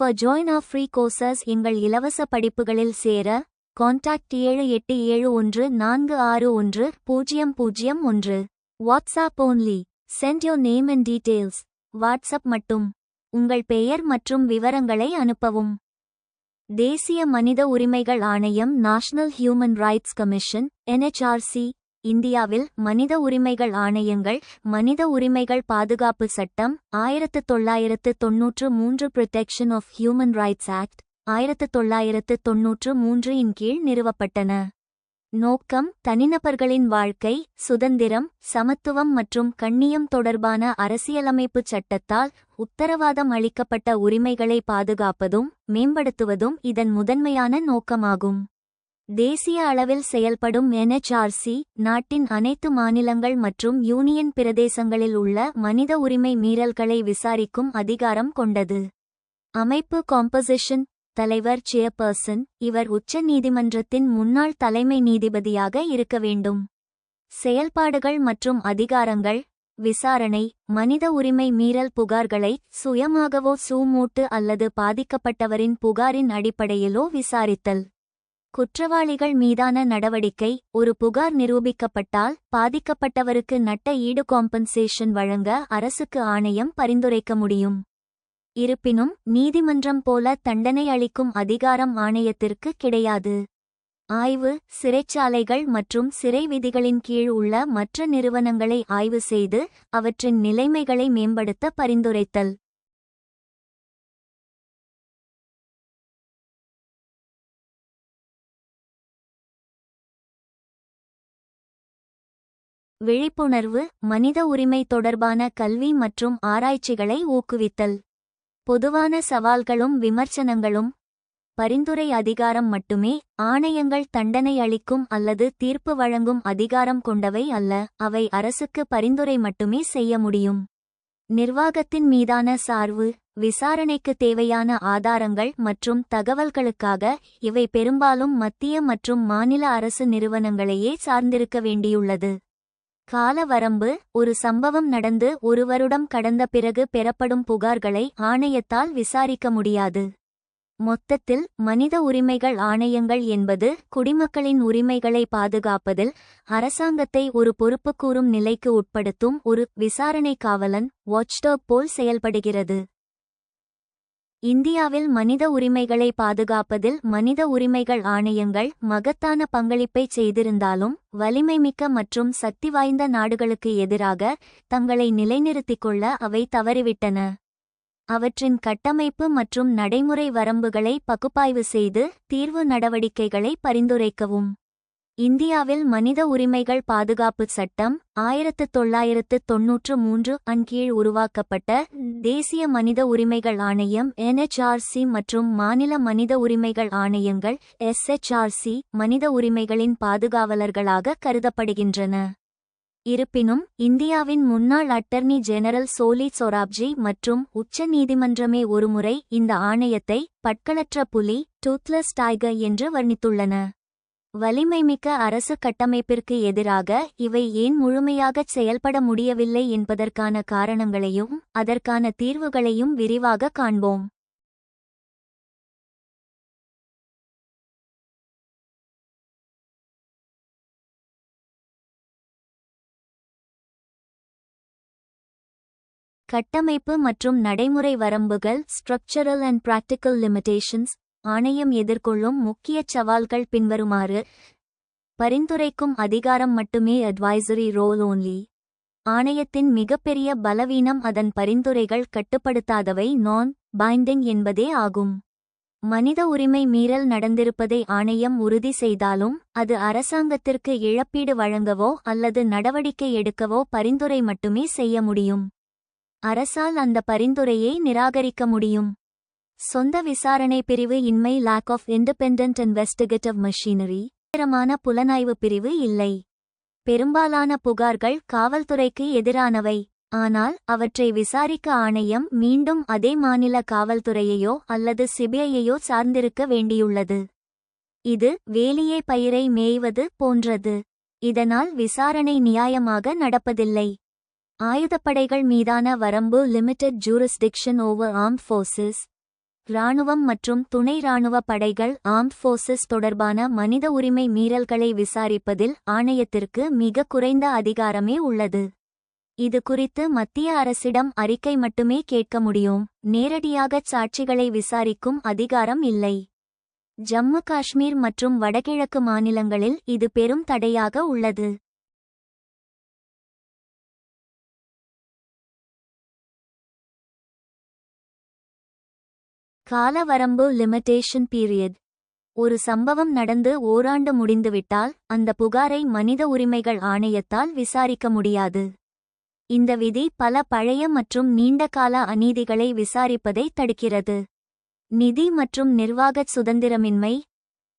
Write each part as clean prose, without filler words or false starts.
For join our free courses எங்கள் இலவச படிப்புகளில் சேர contact 7871461001. WhatsApp only. Send your name and details. WhatsApp மட்டும். உங்கள் பெயர் மற்றும் விவரங்களை அனுப்பவும். தேசிய மனித உரிமைகள் ஆணையம் national human rights commission NHRC இந்தியாவில் மனித உரிமைகள் ஆணையங்கள் மனித உரிமைகள் பாதுகாப்பு சட்டம் 1993 Protection of Human Rights Act 1993 இன் கீழ் நிறுவப்பட்டன. நோக்கம் தனிநபர்களின் வாழ்க்கை சுதந்திரம் சமத்துவம் மற்றும் கண்ணியம் தொடர்பான அரசியலமைப்புச் சட்டத்தால் உத்தரவாதம் அளிக்கப்பட்ட உரிமைகளை பாதுகாப்பதும் மேம்படுத்துவதும் இதன் முதன்மையான நோக்கமாகும். தேசிய அளவில் செயல்படும் NHRC நாட்டின் அனைத்து மாநிலங்கள் மற்றும் யூனியன் பிரதேசங்களில் உள்ள மனித உரிமை மீறல்களை விசாரிக்கும் அதிகாரம் கொண்டது. அமைப்பு காம்போசிஷன் தலைவர் சேர்பர்சன் இவர் உச்ச நீதிமன்றத்தின் முன்னாள் தலைமை நீதிபதியாக இருக்க வேண்டும். செயல்பாடுகள் மற்றும் அதிகாரங்கள் விசாரணை மனித உரிமை மீறல் புகார்களை சுயமாகவோ சூமூட்டு அல்லது பாதிக்கப்பட்டவரின் புகாரின் அடிப்படையிலோ விசாரித்தல். குற்றவாளிகள் மீதான நடவடிக்கை ஒரு புகார் நிரூபிக்கப்பட்டால் பாதிக்கப்பட்டவருக்கு நட்ட ஈடு காம்பன்சேஷன் வழங்க அரசுக்கு ஆணையம் பரிந்துரைக்க முடியும். இருப்பினும் நீதிமன்றம் போல தண்டனை அளிக்கும் அதிகாரம் ஆணையத்திற்கு கிடையாது. ஆய்வு சிறைச்சாலைகள் மற்றும் சிறை விதிகளின் கீழ் உள்ள மற்ற நிறுவனங்களை ஆய்வு செய்து அவற்றின் நிலைமைகளை மேம்படுத்த பரிந்துரைத்தல். விழிப்புணர்வு மனித உரிமை தொடர்பான கல்வி மற்றும் ஆராய்ச்சிகளை ஊக்குவித்தல். பொதுவான சவால்களும் விமர்சனங்களும் பரிந்துரை அதிகாரம் மட்டுமே. ஆணையங்கள் தண்டனை அளிக்கும் அல்லது தீர்ப்பு வழங்கும் அதிகாரம் கொண்டவை அல்ல, அவை அரசுக்கு பரிந்துரை மட்டுமே செய்ய முடியும். நிர்வாகத்தின் மீதான சார்பு விசாரணைக்கு தேவையான ஆதாரங்கள் மற்றும் தகவல்களுக்காக இவை பெரும்பாலும் மத்திய மற்றும் மாநில அரசு நிறுவனங்களையே சார்ந்திருக்க வேண்டியுள்ளது. கால வரம்பு ஒரு சம்பவம் நடந்து ஒரு வருடம் கடந்த பிறகு பெறப்படும் புகார்களை ஆணையத்தால் விசாரிக்க முடியாது. மொத்தத்தில் மனித உரிமைகள் ஆணையங்கள் என்பது குடிமக்களின் உரிமைகளை பாதுகாப்பதில் அரசாங்கத்தை ஒரு பொறுப்புக்கூறும் நிலைக்கு உட்படுத்தும் ஒரு விசாரணை காவலன் வாட்ச்டாக் போல் செயல்படுகிறது. இந்தியாவில் மனித உரிமைகளை பாதுகாப்பதில் மனித உரிமைகள் ஆணையங்கள் மகத்தான பங்களிப்பை செய்திருந்தாலும் வலிமைமிக்க மற்றும் சக்தி வாய்ந்த நாடுகளுக்கு எதிராக தங்களை நிலைநிறுத்திக் கொள்ள அவை தவறிவிட்டன. அவற்றின் கட்டமைப்பு மற்றும் நடைமுறை வரம்புகளை பகுப்பாய்வு செய்து தீர்வு நடவடிக்கைகளை பரிந்துரைக்கவும். இந்தியாவில் மனித உரிமைகள் பாதுகாப்பு சட்டம் 1993 அன் கீழ் உருவாக்கப்பட்ட தேசிய மனித உரிமைகள் ஆணையம் NHRC மற்றும் மாநில மனித உரிமைகள் ஆணையங்கள் SHRC மனித உரிமைகளின் பாதுகாவலர்களாக கருதப்படுகின்றன. இருப்பினும் இந்தியாவின் முன்னாள் அட்டர்னி ஜெனரல் சோலி சொராப்ஜி மற்றும் உச்ச நீதிமன்றமே ஒருமுறை இந்த ஆணையத்தை பற்களற்ற புலி டூத்லெஸ் டைகர் என்று வர்ணித்துள்ளன. வலிமைமிக்க அரசு கட்டமைப்பிற்கு எதிராக இவை ஏன் முழுமையாகச் செயல்பட முடியவில்லை என்பதற்கான காரணங்களையும் அதற்கான தீர்வுகளையும் விரிவாக காண்போம். கட்டமைப்பு மற்றும் நடைமுறை வரம்புகள் ஸ்ட்ரக்சரல் அண்ட் பிராக்டிக்கல் லிமிடேஷன்ஸ். ஆணையம் எதிர்கொள்ளும் முக்கியச் சவால்கள் பின்வருமாறு. பரிந்துரைக்கும் அதிகாரம் மட்டுமே அட்வைசரி ரோல் ஓன்லி. ஆணையத்தின் மிகப்பெரிய பலவீனம் அதன் பரிந்துரைகள் கட்டுப்படுத்தாதவை நான் பைண்டிங் என்பதே ஆகும். மனித உரிமை மீறல் நடந்திருப்பதை ஆணையம் உறுதி செய்தாலும் அது அரசாங்கத்திற்கு இழப்பீடு வழங்கவோ அல்லது நடவடிக்கை எடுக்கவோ பரிந்துரை மட்டுமே செய்ய முடியும். அரசால் அந்த பரிந்துரையை நிராகரிக்க முடியும். சொந்த விசாரணை பிரிவு இன்மை lack of independent investigative machinery. தீவிரமான புலனாய்வு பிரிவு இல்லை. பெரும்பாலான புகார்கள் காவல்துறைக்கு எதிரானவை, ஆனால் அவற்றை விசாரிக்க ஆணையம் மீண்டும் அதே மாநில காவல்துறையையோ அல்லது சிபிஐயையோ சார்ந்திருக்க வேண்டியுள்ளது. இது வேலியே பயிரை மேய்வது போன்றது. இதனால் விசாரணை நியாயமாக நடப்பதில்லை. ஆயுதப்படைகள் மீதான வரம்பு limited jurisdiction over armed forces. இராணுவம் மற்றும் துணை இராணுவ படைகள் ஆர்ம்ட் ஃபோர்சஸ் தொடர்பான மனித உரிமை மீறல்களை விசாரிப்பதில் ஆணையத்திற்கு மிக குறைந்த அதிகாரமே உள்ளது. இது குறித்து மத்திய அரசிடம் அறிக்கை மட்டுமே கேட்க முடியும். நேரடியாகச் சாட்சிகளை விசாரிக்கும் அதிகாரம் இல்லை. ஜம்மு காஷ்மீர் மற்றும் வடகிழக்கு மாநிலங்களில் இது பெரும் தடையாக உள்ளது. காலவரம்பு லிமிட்டேஷன் பீரியட். ஒரு சம்பவம் நடந்து ஓராண்டு முடிந்துவிட்டால் அந்த புகாரை மனித உரிமைகள் ஆணையத்தால் விசாரிக்க முடியாது. இந்த விதி பல பழைய மற்றும் நீண்டகால அநீதிகளை விசாரிப்பதை தடுக்கிறது. நிதி மற்றும் நிர்வாகச் சுதந்திரமின்மை.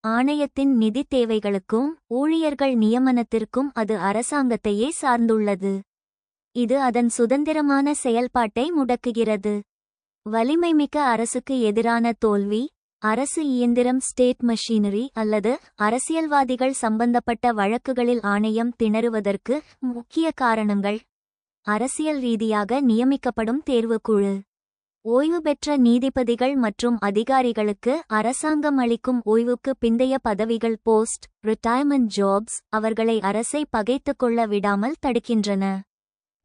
ஆணையத்தின் நிதி தேவைகளுக்கும் ஊழியர்கள் நியமனத்திற்கும் அது அரசாங்கத்தையே சார்ந்துள்ளது. இது அதன் சுதந்திரமான செயல்பாட்டை முடக்குகிறது. வலிமைமிக்க அரசுக்கு எதிரான தோல்வி. அரசு இயந்திரம் ஸ்டேட் மெஷினரி அல்லது அரசியல்வாதிகள் சம்பந்தப்பட்ட வழக்குகளில் ஆணையம் திணறுவதற்கு முக்கிய காரணங்கள். அரசியல் ரீதியாக நியமிக்கப்படும் தேர்வுக்குழு. ஓய்வு பெற்ற நீதிபதிகள் மற்றும் அதிகாரிகளுக்கு அரசாங்கம் அளிக்கும் ஓய்வுக்கு பிந்தைய பதவிகள் போஸ்ட் ரிட்டையர்மெண்ட் ஜாப்ஸ் அவர்களை அரசை பகைத்துக் கொள்ள விடாமல் தடுக்கின்றன.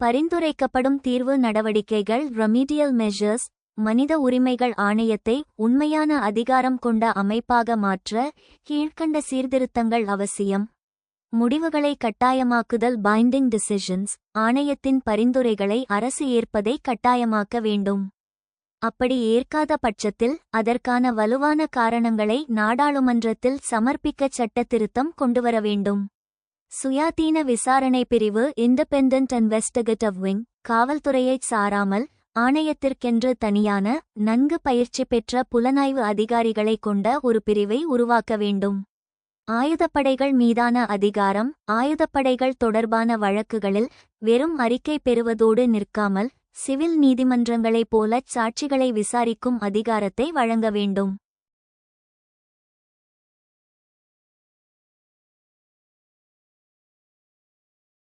பரிந்துரைக்கப்படும் தீர்வு நடவடிக்கைகள் ரெமிடியல் மெஷர்ஸ். மனித உரிமைகள் ஆணையத்தை உண்மையான அதிகாரம் கொண்ட அமைப்பாக மாற்ற கீழ்க்கண்ட சீர்திருத்தங்கள் அவசியம். முடிவுகளை கட்டாயமாக்குதல் பைண்டிங் டிசிஷன்ஸ். ஆணையத்தின் பரிந்துரைகளை அரசு ஏற்பதை கட்டாயமாக்க வேண்டும். அப்படி ஏற்காத பட்சத்தில் அதற்கான வலுவான காரணங்களை நாடாளுமன்றத்தில் சமர்ப்பிக்க சட்ட திருத்தம் கொண்டுவர வேண்டும். சுயாதீன விசாரணை பிரிவு இண்டிபெண்டன்ட் இன்வெஸ்டிகேட்டிவ் விங். காவல்துறையைச் சாராமல் ஆணையத்திற்கென்று தனியான நன்கு பயிற்சி பெற்ற புலனாய்வு அதிகாரிகளை கொண்ட ஒரு பிரிவை உருவாக்க வேண்டும். ஆயுதப்படைகள் மீதான அதிகாரம். ஆயுதப்படைகள் தொடர்பான வழக்குகளில் வெறும் அறிக்கை பெறுவதோடு நிற்காமல் சிவில் நீதிமன்றங்களைப் போலச் சாட்சிகளை விசாரிக்கும் அதிகாரத்தை வழங்க வேண்டும்.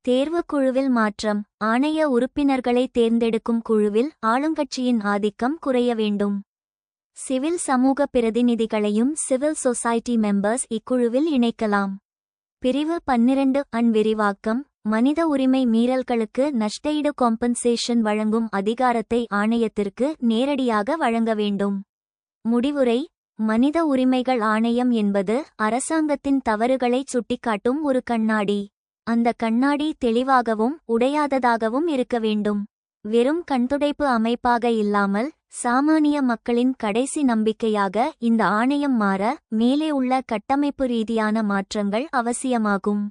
தேர்வுக்குழுவில் மாற்றம். ஆணைய உறுப்பினர்களை தேர்ந்தெடுக்கும் குழுவில் ஆளுங்கட்சியின் ஆதிக்கம் குறைய வேண்டும். சிவில் சமூக பிரதிநிதிகளையும் சிவில் சொசைட்டி மெம்பர்ஸ் இக்குழுவில் இணைக்கலாம். பிரிவு 12 விரிவாக்கம். மனித உரிமை மீறல்களுக்கு நஷ்டஈடு காம்பன்சேஷன் வழங்கும் அதிகாரத்தை ஆணையத்திற்கு நேரடியாக வழங்க வேண்டும். முடிவுரை. மனித உரிமைகள் ஆணையம் என்பது அரசாங்கத்தின் தவறுகளைச் சுட்டிக்காட்டும் ஒரு கண்ணாடி. அந்த கண்ணாடி தெளிவாகவும் உடையாததாகவும் இருக்க வேண்டும். வெறும் கண்துடைப்பு அமைப்பாக இல்லாமல் சாமானிய மக்களின் கடைசி நம்பிக்கையாக இந்த ஆணையம் மாற மேலே உள்ள கட்டமைப்பு ரீதியான மாற்றங்கள் அவசியமாகும்.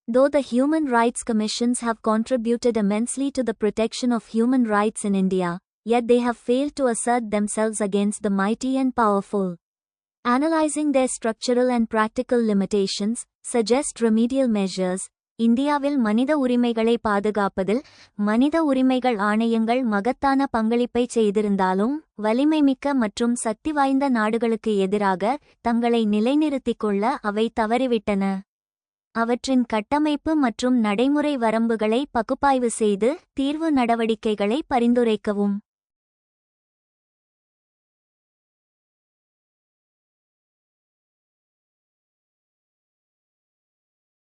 Though the Human Rights Commissions have contributed immensely to the protection of human rights in India, yet they have failed to assert themselves against the mighty and powerful. Analyzing their structural and practical limitations, suggest remedial measures. இந்தியாவில் மனித உரிமைகளை பாதுகாப்பதில் மனித உரிமைகள் ஆணையங்கள் மகத்தான பங்களிப்பை செய்திருந்தாலும் வலிமைமிக்க மற்றும் சக்தி வாய்ந்த நாடுகளுக்கு எதிராக தங்களை நிலைநிறுத்திக் கொள்ள அவை தவறிவிட்டன. அவற்றின் கட்டமைப்பு மற்றும் நடைமுறை வரம்புகளை பகுப்பாய்வு செய்து தீர்வு நடவடிக்கைகளை பரிந்துரைக்கவும்.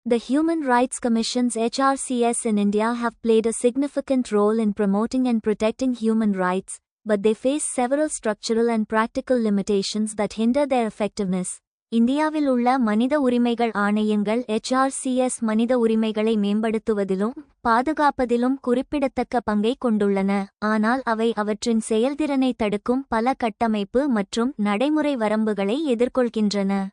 The Human Rights Commission's HRCS in India have played a significant role in promoting and protecting human rights, but they face several structural and practical limitations that hinder their effectiveness. இந்தியாவில் உள்ள மனித உரிமைகள் ஆணையங்கள் HRCS மனித உரிமைகளை மேம்படுத்துவதிலும் பாதுகாப்பதிலும் குறிப்பிடத்தக்க பங்கை கொண்டுள்ளன. ஆனால் அவை அவற்றின் செயல்திறனை தடுக்கும் பல கட்டமைப்பு மற்றும் நடைமுறை வரம்புகளை எதிர்கொள்கின்றன.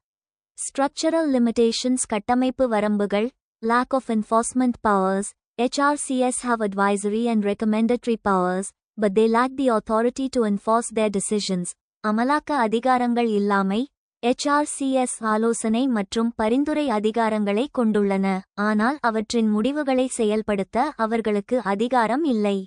Structural limitations. கட்டமைப்பு வரம்புகள். Lack of enforcement powers. HRCS have advisory and recommendatory powers, but they lack the authority to enforce their decisions. அமலாக்க அதிகாரங்கள் இல்லாமை. HRCS ஆலோசனை மற்றும் பரிந்துரை அதிகாரங்களை கொண்டுள்ளன, ஆனால் அவற்றின் முடிவுகளை செயல்படுத்த அவர்களுக்கு அதிகாரம் இல்லை.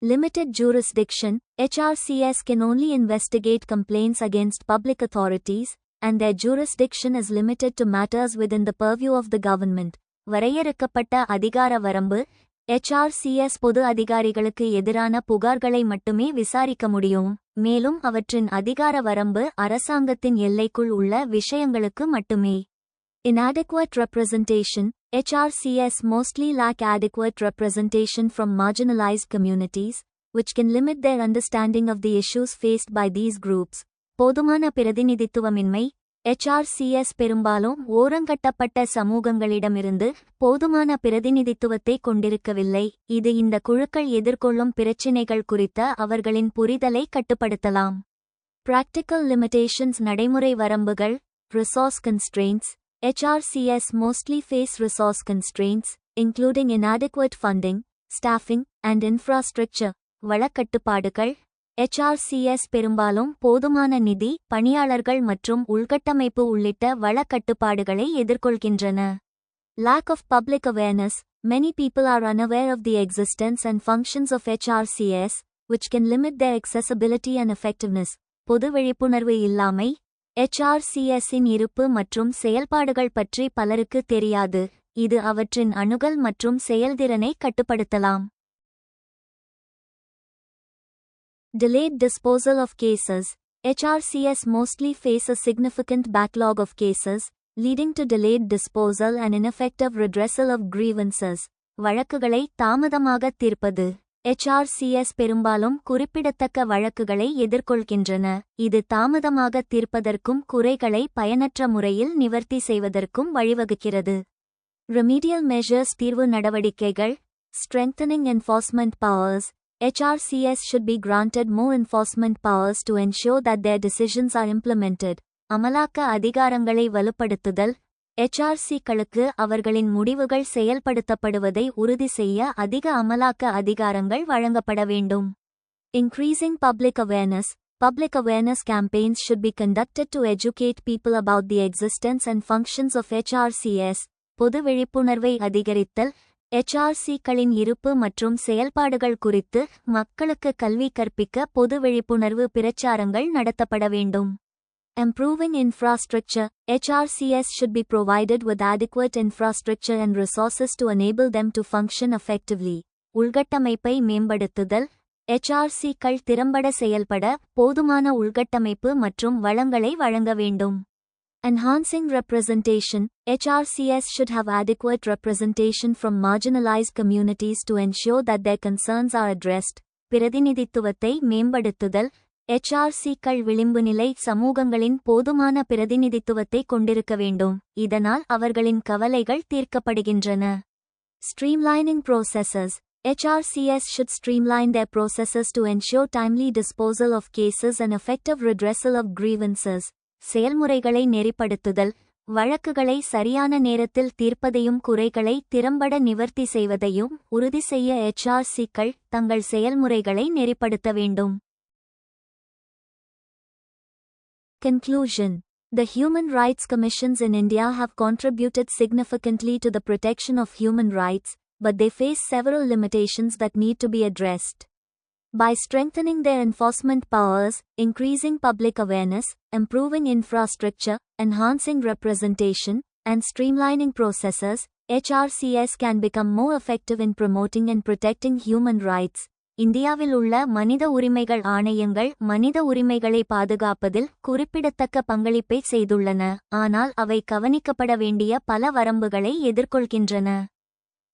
Limited jurisdiction. HRCS can only investigate complaints against public authorities, and their jurisdiction is limited to matters within the purview of the government. வரையறுக்கப்பட்ட அதிகார வரம்பு. HRCS பொது அதிகாரிகளுக்கு எதிரான புகார்களை மட்டுமே விசாரிக்க முடியும், மேலும் அவற்றின் அதிகார வரம்பு அரசாங்கத்தின் எல்லைக்குள் உள்ள விஷயங்களுக்கு மட்டுமே. Inadequate representation. HRCS mostly lack adequate representation from marginalized communities, which can limit their understanding of the issues faced by these groups. போதுமான பிரதிநிதித்துவமின்மை. HRCS பெரும்பாலும் ஓரங்கட்டப்பட்ட சமூகங்களிடமிருந்து போதுமான பிரதிநிதித்துவத்தை கொண்டிருக்கவில்லை, இது இந்த குழுக்கள் எதிர்கொள்ளும் பிரச்சினைகள் குறித்த அவர்களின் புரிதலை கட்டுப்படுத்தலாம். Practical limitations. நடைமுறை வரம்புகள். Resource constraints. HRCS mostly face resource constraints, including inadequate funding, staffing, and infrastructure. வளக்கட்டுப்பாடுகள். HRCS பெரும்பாலும் போதுமான நிதி, பணியாளர்கள் மற்றும் உள்கட்டமைப்பு உள்ளிட்ட வளக்கட்டுப்பாடுகளை எதிர்கொள்கின்றன. Lack of public awareness. Many people are unaware of the existence and functions of HRCS, which can limit their accessibility and effectiveness. பொது விழிப்புணர்வு இல்லாமை. HRCS-இன் இருப்பு மற்றும் செயல்பாடுகள் பற்றி பலருக்கு தெரியாது, இது அவற்றின் அணுகல் மற்றும் செயல்திறனை கட்டுப்படுத்தலாம். Delayed disposal of cases. HRCS mostly face a significant backlog of cases, leading to delayed disposal and ineffective redressal of grievances. வழக்குகளை தாமதமாக தீர்ப்பது. HRCS பெரும்பாலும் குறிப்பிடத்தக்க வழக்குகளை எதிர்கொள்கின்றன, இது தாமதமாக தீர்ப்பதற்கும் குறைகளை பயனற்ற முறையில் நிவர்த்தி செய்வதற்கும் வழிவகுக்கிறது. Remedial measures. தீர்வு நடவடிக்கைகள். Strengthening enforcement powers. HRCS should be granted more enforcement powers to ensure that their decisions are implemented. அமலாக்க அதிகாரங்களை வலுப்படுத்துதல். HRC-களுக்கு அவர்களின் முடிவுகள் செயல்படுத்தப்படுவதை உறுதி செய்ய அதிக அமலாக்க அதிகாரங்கள் வழங்கப்பட வேண்டும். Increasing public awareness. Public awareness campaigns should be conducted to educate people about the existence and functions of HRCS. பொது விழிப்புணர்வை அதிகரித்தல். HRC-களின் இருப்பு மற்றும் செயல்பாடுகள் குறித்து மக்களுக்கு கல்வி கற்பிக்க பொது விழிப்புணர்வு பிரச்சாரங்கள் நடத்தப்பட வேண்டும். Improving infrastructure. HRCS should be provided with adequate infrastructure and resources to enable them to function effectively. உள்கட்டமைப்பை மேம்படுத்துதல். HRC-கள் திறம்பட செயல்பட போதுமான உள்கட்டமைப்பு மற்றும் வளங்களை வழங்க வேண்டும். Enhancing representation. HRCS should have adequate representation from marginalized communities to ensure that their concerns are addressed. பிரதிநிதித்துவத்தை மேம்படுத்துதல். HRC-கள் விளிம்புநிலை சமூகங்களின் போதுமான பிரதிநிதித்துவத்தை கொண்டிருக்க வேண்டும், இதனால் அவர்களின் கவலைகள் தீர்க்கப்படுகின்றன. Streamlining processes. HRCS should streamline their processes to ensure timely disposal of cases and effective redressal of grievances. செயல்முறைகளை நெறிப்படுத்துதல். வழக்குகளை சரியான நேரத்தில் தீர்ப்பதையும் குறைகளை திறம்பட நிவர்த்தி செய்வதையும் உறுதி செய்ய HRC-கள் தங்கள் செயல்முறைகளை நெறிப்படுத்த வேண்டும். Conclusion. The Human Rights Commissions in India have contributed significantly to the protection of human rights, but they face several limitations that need to be addressed. By strengthening their enforcement powers, increasing public awareness, improving infrastructure, enhancing representation, and streamlining processes, HRCS can become more effective in promoting and protecting human rights. இந்தியாவில் உள்ள மனித உரிமைகள் ஆணையங்கள் மனித உரிமைகளை பாதுகாப்பதில் குறிப்பிடத்தக்க பங்களிப்பை செய்துள்ளன, ஆனால் அவை கவனிக்கப்பட வேண்டிய பல வரம்புகளை எதிர்கொள்கின்றன.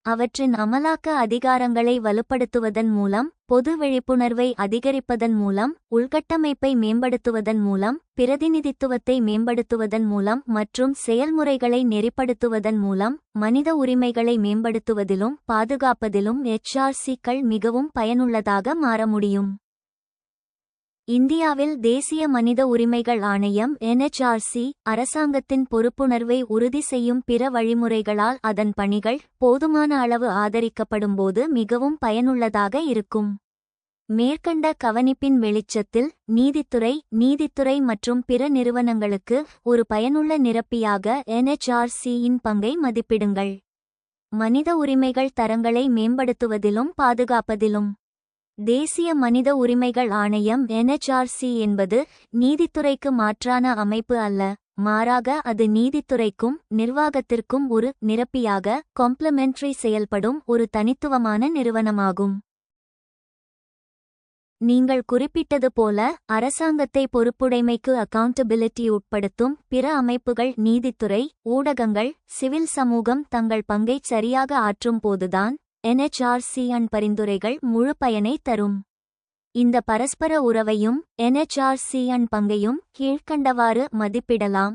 அவற்றின் அமலாக்க அதிகாரங்களை வலுப்படுத்துவதன் மூலம், பொது விழிப்புணர்வை அதிகரிப்பதன் மூலம், உள்கட்டமைப்பை மேம்படுத்துவதன் மூலம், பிரதிநிதித்துவத்தை மேம்படுத்துவதன் மூலம் மற்றும் செயல்முறைகளை நெறிப்படுத்துவதன் மூலம் மனித உரிமைகளை மேம்படுத்துவதிலும் பாதுகாப்பதிலும் HRC-கள் மிகவும் பயனுள்ளதாக மாற முடியும். இந்தியாவில் தேசிய மனித உரிமைகள் ஆணையம் NHRC அரசாங்கத்தின் பொறுப்புணர்வை உறுதி செய்யும் பிற வழிமுறைகளால் அதன் பணிகள் போதுமான அளவு ஆதரிக்கப்படும்போது மிகவும் பயனுள்ளதாக இருக்கும். மேற்கண்ட கவனிப்பின் வெளிச்சத்தில் நீதித்துறை மற்றும் பிற நிறுவனங்களுக்கு ஒரு பயனுள்ள நிரப்பியாக NHRC-இன் பங்கை மதிப்பிடுங்கள். மனித உரிமைகள் தரங்களை மேம்படுத்துவதிலும் பாதுகாப்பதிலும். தேசிய மனித உரிமைகள் ஆணையம் NHRC என்பது நீதித்துறைக்கு மாற்றான அமைப்பு அல்ல, மாறாக அது நீதித்துறைக்கும் நிர்வாகத்திற்கும் ஒரு நிரப்பியாக காம்ப்ளிமெண்டரி செயல்படும் ஒரு தனித்துவமான நிறுவனமாகும். நீங்கள் குறிப்பிட்டது போல அரசாங்கத்தை பொறுப்புடைமைக்கு அக்கவுண்டபிலிட்டி உட்படுத்தும் பிற அமைப்புகள் நீதித்துறை, ஊடகங்கள், சிவில் சமூகம் தங்கள் பங்கைச் சரியாக ஆற்றும் போதுதான் NHRC பரிந்துரைகள் முழு பயனை தரும். இந்த பரஸ்பர உறவையும் NHRC பங்கையும் கீழ்க்கண்டவாறு மதிப்பிடலாம்.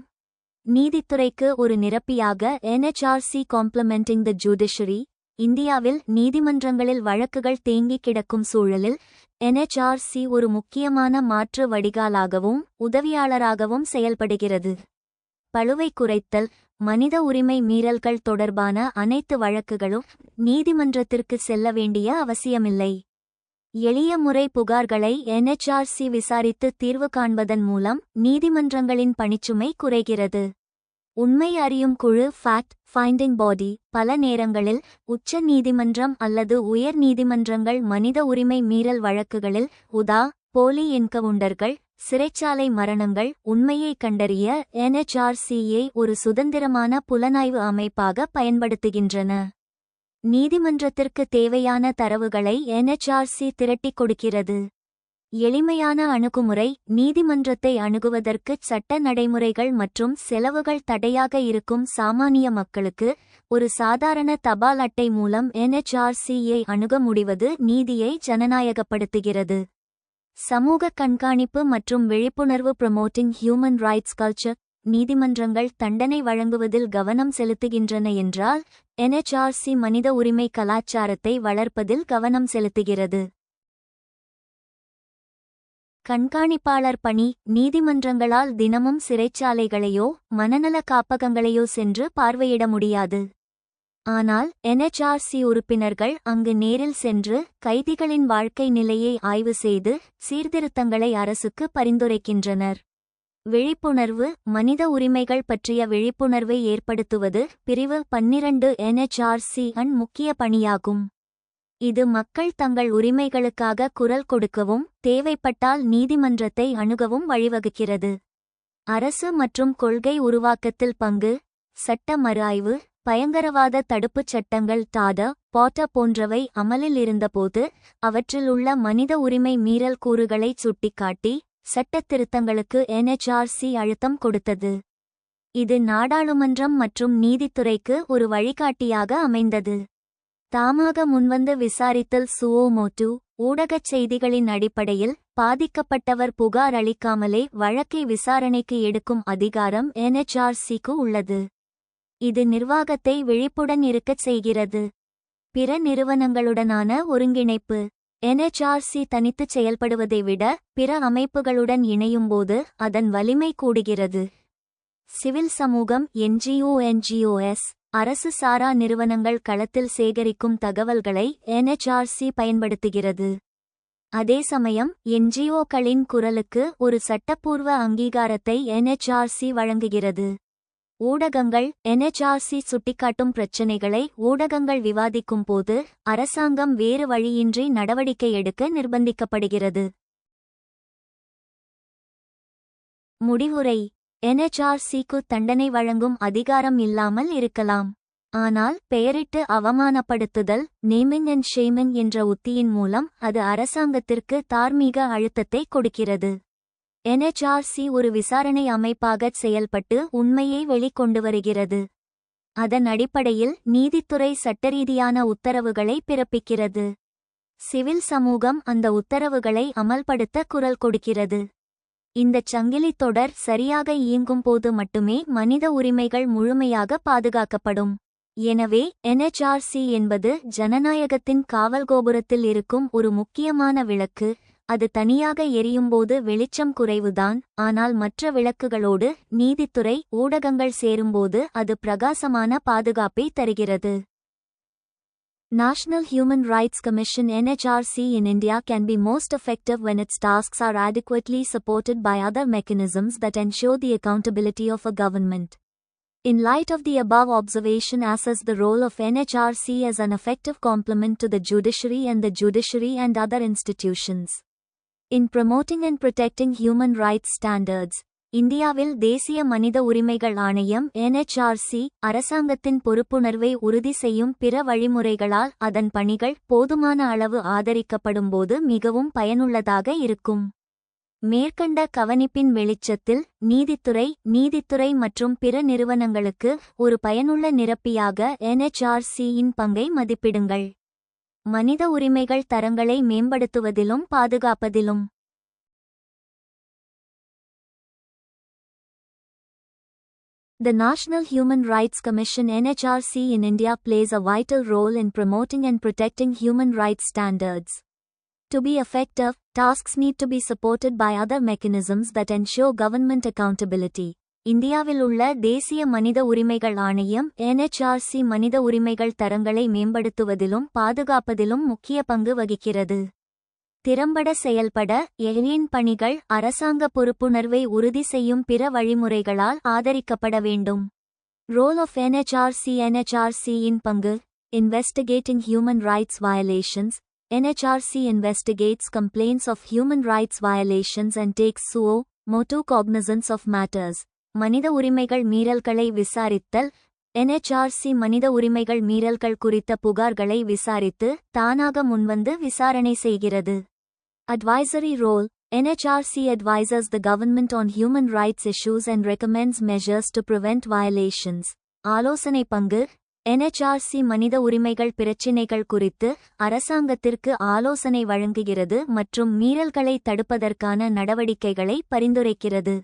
நீதித்துறைக்கு ஒரு நிரப்பியாக NHRC காம்ப்ளிமெண்டிங் தி ஜுடிஷரி. இந்தியாவில் நீதிமன்றங்களில் வழக்குகள் தேங்கிக் கிடக்கும் சூழலில் NHRC ஒரு முக்கியமான மாற்று வடிகாலாகவும் உதவியாளராகவும் செயல்படுகிறது. பளுவை குறைத்தல், மனித உரிமை மீறல்கள் தொடர்பான அனைத்து வழக்குகளும் நீதிமன்றத்திற்கு செல்ல வேண்டிய அவசியமில்லை. எளிய முறை புகார்களை NHRC விசாரித்து தீர்வு காண்பதன் மூலம் நீதிமன்றங்களின் பணிச்சுமை குறைகிறது. உண்மை அறியும் குழு ஃபேக்ட் ஃபைண்டிங் பாடி பல நேரங்களில் உச்ச நீதிமன்றம் அல்லது உயர் நீதிமன்றங்கள் மனித உரிமை மீறல் வழக்குகளில் போலி என்கவுண்டர்கள், சிறைச்சாலை மரணங்கள் உண்மையை கண்டறிய NHRCயை ஒரு சுதந்திரமான புலனாய்வு அமைப்பாக பயன்படுத்துகின்றன. நீதிமன்றத்திற்கு தேவையான தரவுகளை NHRC திரட்டிக் கொடுக்கிறது. எளிமையான அணுகுமுறை நீதிமன்றத்தை அணுகுவதற்கு சட்ட நடைமுறைகள் மற்றும் செலவுகள் தடையாக இருக்கும் சாமானிய மக்களுக்கு ஒரு சாதாரண தபால் அட்டை மூலம் NHRCயை அணுக முடிவது நீதியை ஜனநாயகப்படுத்துகிறது. சமூக கண்காணிப்பு மற்றும் விழிப்புணர்வு ப்ரமோட்டிங் ஹியூமன் ரைட்ஸ் கல்ச்சர். நீதிமன்றங்கள் தண்டனை வழங்குவதில் கவனம் செலுத்துகின்றன என்றால் NHRC மனித உரிமை கலாச்சாரத்தை வளர்ப்பதில் கவனம் செலுத்துகிறது. கண்காணிப்பாளர் பணி. நீதிமன்றங்களால் தினமும் சிறைச்சாலைகளையோ மனநல காப்பகங்களையோ சென்று பார்வையிட முடியாது. ஆனால் NHRC உறுப்பினர்கள் அங்கு நேரில் சென்று கைதிகளின் வாழ்க்கை நிலையை ஆய்வு செய்து சீர்திருத்தங்களை அரசுக்கு பரிந்துரைக்கின்றனர். விழிப்புணர்வு. மனித உரிமைகள் பற்றிய விழிப்புணர்வை ஏற்படுத்துவது பிரிவு 12 NHRC முக்கிய பணியாகும். இது மக்கள் தங்கள் உரிமைகளுக்காக குரல் கொடுக்கவும் தேவைப்பட்டால் நீதிமன்றத்தை அணுகவும் வழிவகுக்கிறது. அரசு மற்றும் கொள்கை உருவாக்கத்தில் பங்கு. சட்ட மறுஆய்வு. பயங்கரவாத தடுப்புச் சட்டங்கள் போட்ட போன்றவை அமலில் இருந்தபோது அவற்றில் உள்ள மனித உரிமை மீறல் கூறுகளைச் சுட்டிக்காட்டி சட்டத் திருத்தங்களுக்கு NHRC அழுத்தம் கொடுத்தது. இது நாடாளுமன்றம் மற்றும் நீதித்துறைக்கு ஒரு வழிகாட்டியாக அமைந்தது. தாமாக முன்வந்து விசாரித்தல் சுவோமோட்டு. ஊடகச் செய்திகளின் அடிப்படையில் பாதிக்கப்பட்டவர் புகார் அளிக்காமலே வழக்கை விசாரணைக்கு எடுக்கும் அதிகாரம் NHRCக்கு உள்ளது. இது நிர்வாகத்தை விழிப்புடன் இருக்கச் செய்கிறது. பிற நிறுவனங்களுடனான ஒருங்கிணைப்பு. NHRC தனித்துச் செயல்படுவதை விட பிற அமைப்புகளுடன் இணையும்போது அதன் வலிமை கூடுகிறது. சிவில் சமூகம் NGOs. அரசு சாரா நிறுவனங்கள் களத்தில் சேகரிக்கும் தகவல்களை NHRC பயன்படுத்துகிறது. அதே சமயம் NGOக்களின் குரலுக்கு ஒரு சட்டப்பூர்வ அங்கீகாரத்தை NHRC வழங்குகிறது. ஊடகங்கள். NHRC சுட்டிக்காட்டும் பிரச்சினைகளை ஊடகங்கள் விவாதிக்கும் போது அரசாங்கம் வேறு வழியின்றி நடவடிக்கை எடுக்க நிர்பந்திக்கப்படுகிறது. முடிவுரை. NHRCக்கு தண்டனை வழங்கும் அதிகாரம் இல்லாமல் இருக்கலாம். ஆனால் பெயரிட்டு அவமானப்படுத்துதல் நேமிங் அண்ட் ஷேமிங் என்ற உத்தியின் மூலம் அது அரசாங்கத்திற்கு தார்மீக அழுத்தத்தை கொடுக்கிறது. NHRC ஒரு விசாரணை அமைப்பாகச் செயல்பட்டு உண்மையை வெளிக்கொண்டு வருகிறது. அதன் அடிப்படையில் நீதித்துறை சட்டரீதியான உத்தரவுகளை பிறப்பிக்கிறது. சிவில் சமூகம் அந்த உத்தரவுகளை அமல்படுத்த குரல் கொடுக்கிறது. இந்தச் சங்கிலித் தொடர் சரியாக இயங்கும்போது மட்டுமே மனித உரிமைகள் முழுமையாக பாதுகாக்கப்படும். எனவே NHRC என்பது ஜனநாயகத்தின் காவல் கோபுரத்தில் இருக்கும் ஒரு முக்கியமான விளக்கு. அது தனியாக எரியும்போது வெளிச்சம் குறைவுதான், ஆனால் மற்ற விளக்குகளோடு நீதித்துறை, ஊடகங்கள் சேரும்போது அது பிரகாசமான பாதுகாப்பை தருகிறது. National Human Rights Commission NHRC in India can be most effective when its tasks are adequately supported by other mechanisms that ensure the accountability of a government. In light of the above observation, assess the role of NHRC as an effective complement to the judiciary and other institutions in promoting and protecting human rights standards. இந்தியாவில் தேசிய மனித உரிமைகள் ஆணையம் NHRC அரசாங்கத்தின் பொறுப்புணர்வை உறுதி செய்யும் பிற வழிமுறைகளால் அதன் பணிகள் போதுமான அளவு ஆதரிக்கப்படும்போது மிகவும் பயனுள்ளதாக இருக்கும். மேற்கண்ட கவனிப்பின் வெளிச்சத்தில் நீதித்துறை மற்றும் பிற நிறுவனங்களுக்கு ஒரு பயனுள்ள நிரப்பியாக NHRC-இன் பங்கை மதிப்பிடுங்கள். மனித உரிமைகள் தரங்களை மேம்படுத்துவதிலும் பாதுகாப்பதிலும். The National Human Rights Commission (NHRC) in India plays a vital role in promoting and protecting human rights standards. To be effective, tasks need to be supported by other mechanisms that ensure government accountability. இந்தியாவில் உள்ள தேசிய மனித உரிமைகள் ஆணையம் NHRC மனித உரிமைகள் தரங்களை மேம்படுத்துவதிலும் பாதுகாப்பதிலும் முக்கிய பங்கு வகிக்கிறது. திறம்பட செயல்பட எழின் பணிகள் அரசாங்க பொறுப்புணர்வை உறுதி செய்யும் பிற வழிமுறைகளால் ஆதரிக்கப்பட வேண்டும். ரோல் ஆஃப் NHRC-இன் பங்கு. Investigating human rights violations. NHRC investigates complaints of human rights violations and takes suo motu cognizance of matters. மனித உரிமைகள் மீறல்களை விசாரித்தல். NHRC மனித உரிமைகள் மீறல்கள் குறித்த புகார்களை விசாரித்து தானாக முன்வந்து விசாரணை செய்கிறது. Advisory role. NHRC advises the government on human rights issues and recommends measures to prevent violations. ஆலோசனை பங்கு. NHRC மனித உரிமைகள் பிரச்சினைகள் குறித்து அரசாங்கத்திற்கு ஆலோசனை வழங்குகிறது மற்றும் மீறல்களை தடுப்பதற்கான நடவடிக்கைகளை பரிந்துரைக்கிறது.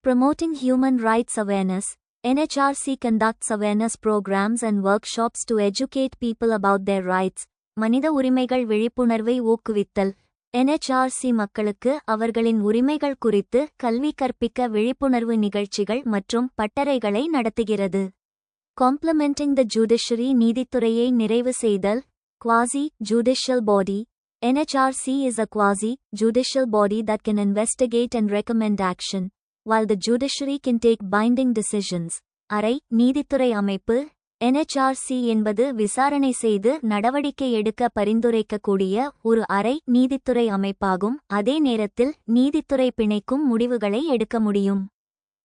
Promoting human rights awareness. NHRC conducts awareness programs and workshops to educate people about their rights. மனித உரிமைகள் விழிப்புணர்வை ஊக்குவித்தல். NHRC மக்களுக்கு அவர்களின் உரிமைகள் குறித்து கல்வி கற்பிக்க விழிப்புணர்வு நிகழ்ச்சிகள் மற்றும் பட்டறைகளை நடத்துகிறது. Complementing the judiciary. நீதித்துறையை நிறைவு செய்தல். Quasi-judicial body. NHRC is a quasi-judicial body that can investigate and recommend action, while the judiciary can take binding decisions. அரை நீதித்துறை அமைப்பு. NHRC என்பது விசாரணை செய்து நடவடிக்கை எடுக்க பரிந்துரைக்கக்கூடிய ஒரு அரை நீதித்துறை அமைப்பாகும். அதே நேரத்தில் நீதித்துறை பிணைக்கும் முடிவுகளை எடுக்க முடியும்.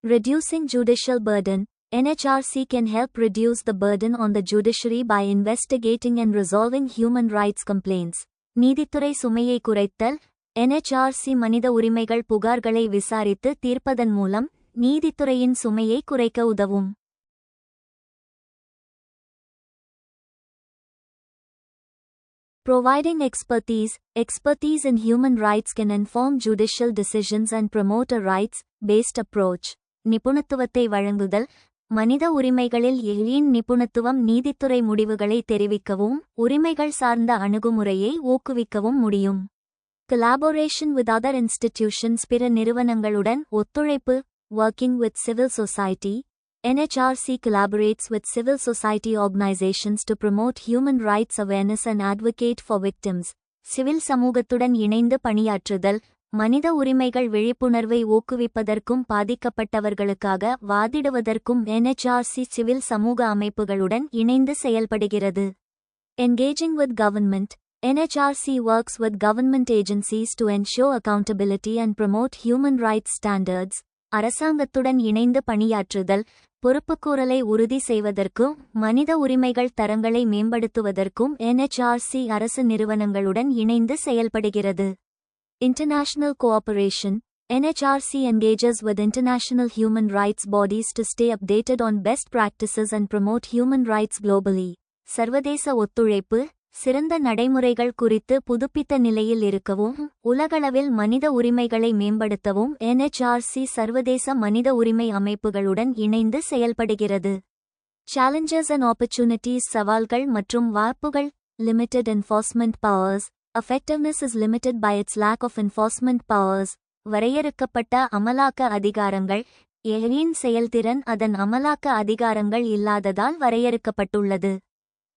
Reducing judicial burden. NHRC can help reduce the burden on the judiciary by investigating and resolving human rights complaints. நீதித்துறை சுமையை குறைத்தல். NHRC மனித உரிமைகள் புகார்களை விசாரித்து தீர்ப்பதன் மூலம் நீதித்துறையின் சுமையை குறைக்க உதவும். Providing expertise. Expertise in human rights can inform judicial decisions and promote a rights-based approach. நிபுணத்துவத்தை வழங்குதல். மனித உரிமைகளில் எழின் நிபுணத்துவம் நீதித்துறை முடிவுகளை தெரிவிக்கவும் உரிமைகள் சார்ந்த அணுகுமுறையை ஊக்குவிக்கவும் முடியும். Collaboration with other institutions. பிற நிறுவனங்களுடன் ஒத்துழைப்பு. Working with civil society. NHRC collaborates with civil society organizations to promote human rights awareness and advocate for victims. Civil சமூகத்துடன் இணைந்து பணியாற்றுதல். மனித உரிமைகள் விழிப்புணர்வை ஊக்குவிப்பதற்கும் பாதிக்கப்பட்டவர்களுக்காக வாதிடுவதற்கும் NHRC சிவில் சமூக அமைப்புகளுடன் இணைந்து செயல்படுகிறது. Engaging with government. NHRC works with government agencies to ensure accountability and promote human rights standards. அரசாங்கத்துடன் இணைந்து பணியாற்றுதல். பொறுப்புக்கூறலை உறுதி செய்வதற்கும் மனித உரிமைகள் தரங்களை மேம்படுத்துவதற்கும் NHRC அரசு நிறுவனங்களுடன் இணைந்து செயல்படுகிறது. International cooperation. NHRC engages with international human rights bodies to stay updated on best practices and promote human rights globally. சர்வதேச ஒத்துழைப்பு. சிறந்த நடைமுறைகள் குறித்து புதுப்பித்த நிலையில் இருக்கவும் உலகளவில் மனித உரிமைகளை மேம்படுத்தவும் NHRC சர்வதேச மனித உரிமை அமைப்புகளுடன் இணைந்து செயல்படுகிறது. Challenges and opportunities. சவால்கள் மற்றும் வாய்ப்புகள். Limited enforcement powers. Effectiveness is limited by its lack of enforcement powers. வரையறுக்கப்பட்ட அமலாக்க அதிகாரங்கள். எழின் செயல்திறன் அதன் அமலாக்க அதிகாரங்கள் இல்லாததால் வரையறுக்கப்பட்டுள்ளது.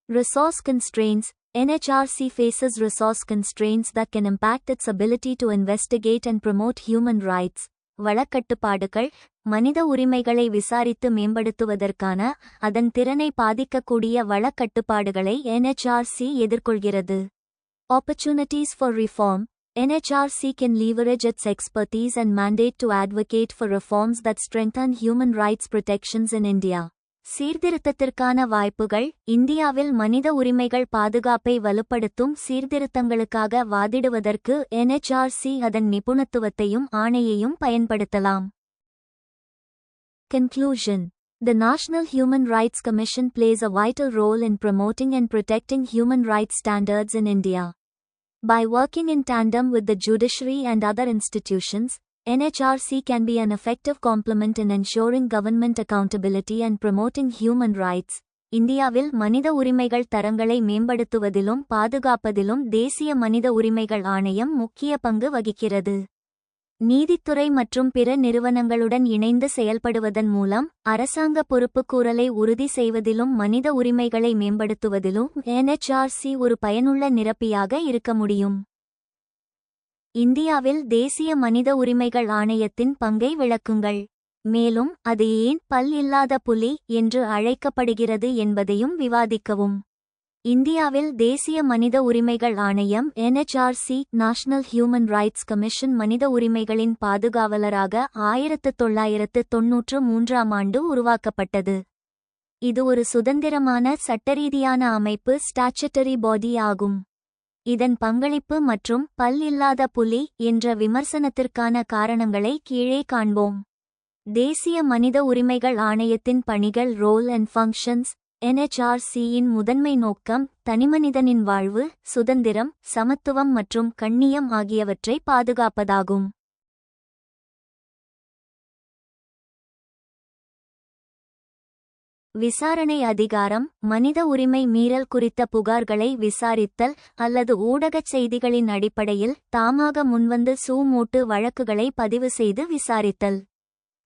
Resource constraints. NHRC faces resource constraints that can impact its ability to investigate and promote human rights. வழக்கட்டுப்பாடுகள். மனித உரிமைகளை விசாரித்து மேம்படுத்துவதற்கான அதன் திறனை பாதிக்கக்கூடிய வழக்கட்டுப்பாடுகளை NHRC எதிர்கொள்கிறது. Opportunities for reform. NHRC can leverage its expertise and mandate to advocate for reforms that strengthen human rights protections in India. சீர்திருத்தத்திற்கான வாய்ப்புகள். இந்தியாவில் மனித உரிமைகள் பாதுகாப்பை வலுப்படுத்தும் சீர்திருத்தங்களுக்காக வாதிடுவதற்கு NHRC அதன் நிபுணத்துவத்தையும் ஆணையையும் பயன்படுத்தலாம். Conclusion. The National Human Rights Commission plays a vital role in promoting and protecting human rights standards in India. By working in tandem with the judiciary and other institutions, NHRC can be an effective complement in ensuring government accountability and promoting human rights. இந்தியாவில் மனித உரிமைகள் தரங்களை மேம்படுத்துவதிலும் பாதுகாப்பதிலும் தேசிய மனித உரிமைகள் ஆணையம் முக்கிய பங்கு வகிக்கிறது. நீதித்துறை மற்றும் பிற நிறுவனங்களுடன் இணைந்து செயல்படுவதன் மூலம் அரசாங்க பொறுப்புக்கூறலை உறுதி செய்வதிலும் மனித உரிமைகளை மேம்படுத்துவதிலும் NHRC ஒரு பயனுள்ள நிரப்பியாக இருக்க முடியும். இந்தியாவில் தேசிய மனித உரிமைகள் ஆணையத்தின் பங்கை விளக்குங்கள். மேலும் அது ஏன் பல் இல்லாத புலி என்று அழைக்கப்படுகிறது என்பதையும் விவாதிக்கவும். இந்தியாவில் தேசிய மனித உரிமைகள் ஆணையம் NHRC national human rights commission மனித உரிமைகளின் பாதுகாவலராக 1993ஆம் ஆண்டு உருவாக்கப்பட்டது. இது ஒரு சுதந்திரமான சட்டரீதியான அமைப்பு, ஸ்டாச்சுட்டரி பாடி ஆகும். இதன் பங்களிப்பு மற்றும் பல் இல்லாத புலி என்ற விமர்சனத்திற்கான காரணங்களை கீழே காண்போம். தேசிய மனித உரிமைகள் ஆணையத்தின் பணிகள். Role and functions. NHRCயின் முதன்மை நோக்கம் தனிமனிதனின் வாழ்வு, சுதந்திரம், சமத்துவம் மற்றும் கண்ணியம் ஆகியவற்றை பாதுகாப்பதாகும். விசாரணை அதிகாரம். மனித உரிமை மீறல் குறித்த புகார்களை விசாரித்தல் அல்லது ஊடகச் செய்திகளின் அடிப்படையில் தாமாக முன்வந்து சூமோட்டு வழக்குகளை பதிவு செய்து விசாரித்தல்.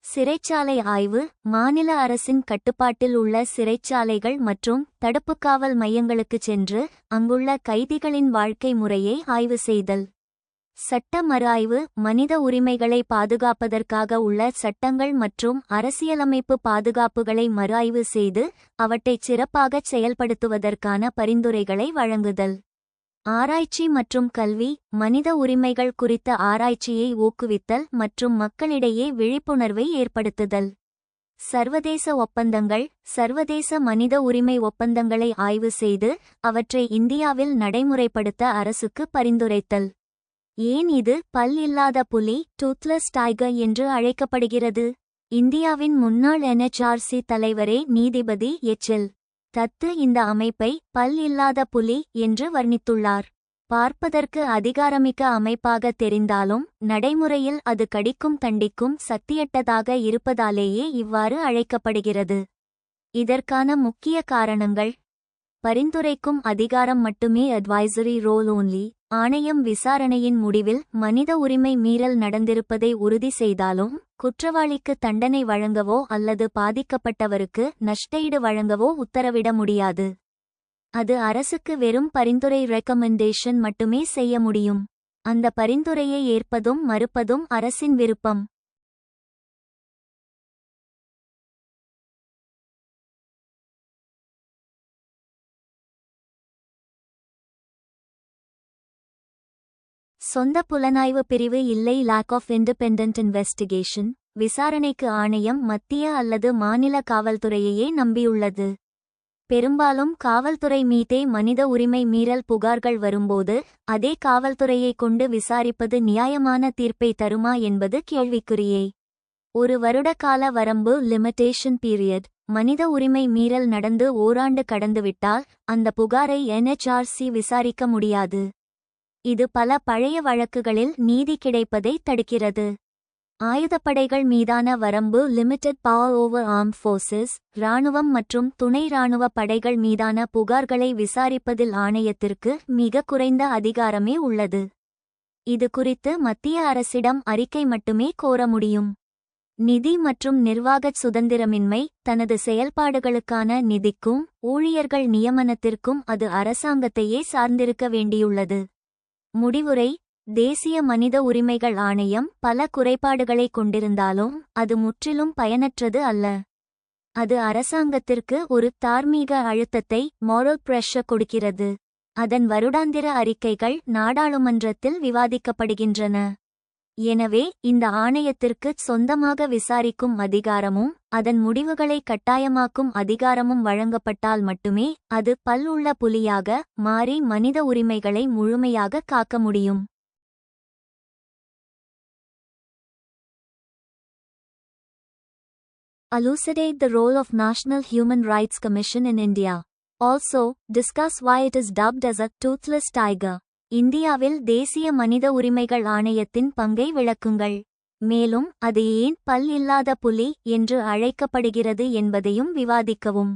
சிறைச்சாலை ஆய்வு. மாநில அரசின் கட்டுப்பாட்டில் உள்ள சிறைச்சாலைகள் மற்றும் தடுப்புக்காவல் மையங்களுக்குச் சென்று அங்குள்ள கைதிகளின் வாழ்க்கை முறையை ஆய்வு செய்தல். சட்ட மறுஆய்வு. மனித உரிமைகளை பாதுகாப்பதற்காக உள்ள சட்டங்கள் மற்றும் அரசியலமைப்பு பாதுகாப்புகளை மறுஆய்வு செய்து அவற்றை சிறப்பாகச் செயல்படுத்துவதற்கான பரிந்துரைகளை வழங்குதல். ஆராய்ச்சி மற்றும் கல்வி. மனித உரிமைகள் குறித்த ஆராய்ச்சியை ஊக்குவித்தல் மற்றும் மக்களிடையே விழிப்புணர்வை ஏற்படுத்துதல். சர்வதேச ஒப்பந்தங்கள். சர்வதேச மனித உரிமை ஒப்பந்தங்களை ஆய்வு செய்து அவற்றை இந்தியாவில் நடைமுறைப்படுத்த அரசுக்கு பரிந்துரைத்தல். ஏன் இது பல் இல்லாத புலி, டூத்லெஸ் டைகர் என்று அழைக்கப்படுகிறது? இந்தியாவின் முன்னாள் NHRC தலைவரே நீதிபதி எச்.எல். தத்து இந்த அமைப்பை பல் இல்லாத புலி என்று வர்ணித்துள்ளார். பார்ப்பதற்கு அதிகாரமிக்க அமைப்பாக தெரிந்தாலும் நடைமுறையில் அது கடிக்கும் தண்டிக்கும் சக்தியற்றதாக இருப்பதாலேயே இவ்வாறு அழைக்கப்படுகிறது. இதற்கான முக்கிய காரணங்கள். பரிந்துரைக்கும் அதிகாரம் மட்டுமே, அட்வைசரி ரோல் ஓன்லி. ஆணையம் விசாரணையின் முடிவில் மனித உரிமை மீறல் நடந்திருப்பதை உறுதி செய்தாலும் குற்றவாளிக்கு தண்டனை வழங்கவோ அல்லது பாதிக்கப்பட்டவருக்கு நஷ்டஈடு வழங்கவோ உத்தரவிட முடியாது. அது அரசுக்கு வெறும் பரிந்துரை ரெக்கமெண்டேஷன் மட்டுமே செய்ய முடியும். அந்த பரிந்துரையை ஏற்பதும் மறுப்பதும் அரசின் விருப்பம். சொந்த புலனாய்வு பிரிவு இல்லை. Lack of independent investigation. விசாரணைக்கு ஆணையம் மத்திய அல்லது மாநில காவல்துறையையே நம்பியுள்ளது. பெரும்பாலும் காவல்துறை மீதே மனித உரிமை மீறல் புகார்கள் வரும்போது அதே காவல்துறையை கொண்டு விசாரிப்பது நியாயமான தீர்ப்பை தருமா என்பது கேள்விக்குறியே. ஒரு வருட கால வரம்பு, லிமிட்டேஷன் பீரியட். மனித உரிமை மீறல் நடந்து ஓராண்டு கடந்துவிட்டால் அந்த புகாரை NHRC விசாரிக்க முடியாது. இது பல பழைய வழக்குகளில் நீதி கிடைப்பதை தடுக்கிறது. ஆயுதப்படைகள் மீதான வரம்பு, limited power over armed forces. இராணுவம் மற்றும் துணை இராணுவ படைகள் மீதான புகார்களை விசாரிப்பதில் ஆணையத்திற்கு மிக குறைந்த அதிகாரமே உள்ளது. இது குறித்து மத்திய அரசிடம் அறிக்கை மட்டுமே கோர முடியும். நிதி மற்றும் நிர்வாகச் சுதந்திரமின்மை. தனது செயல்பாடுகளுக்கான நிதிக்கும் ஊழியர்கள் நியமனத்திற்கும் அது அரசாங்கத்தையே சார்ந்திருக்க வேண்டியுள்ளது. முடிவுரை. தேசிய மனித உரிமைகள் ஆணையம் பல குறைபாடுகளை கொண்டிருந்தாலும் அது முற்றிலும் பயனற்றது அல்ல. அது அரசாங்கத்திற்கு ஒரு தார்மீக அழுத்தத்தை, மோரல் பிரஷர் கொடுக்கிறது. அதன் வருடாந்திர அறிக்கைகள் நாடாளுமன்றத்தில் விவாதிக்கப்படுகின்றன. எனவே இந்த ஆணையத்திற்கு சொந்தமாக விசாரிக்கும் அதிகாரமும் அதன் முடிவுகளை கட்டாயமாக்கும் அதிகாரமும் வழங்கப்பட்டால் மட்டுமே அது பல்லுள்ள புலியாக மாறி மனித உரிமைகளை முழுமையாக காக்க முடியும். Elucidate the role of National Human Rights Commission in India. Also, discuss why it is dubbed as a toothless tiger. இந்தியாவில் தேசிய மனித உரிமைகள் ஆணையத்தின் பங்கை விளக்குங்கள். மேலும் அது ஏன் பல் இல்லாத புலி என்று அழைக்கப்படுகிறது என்பதையும் விவாதிக்கவும்.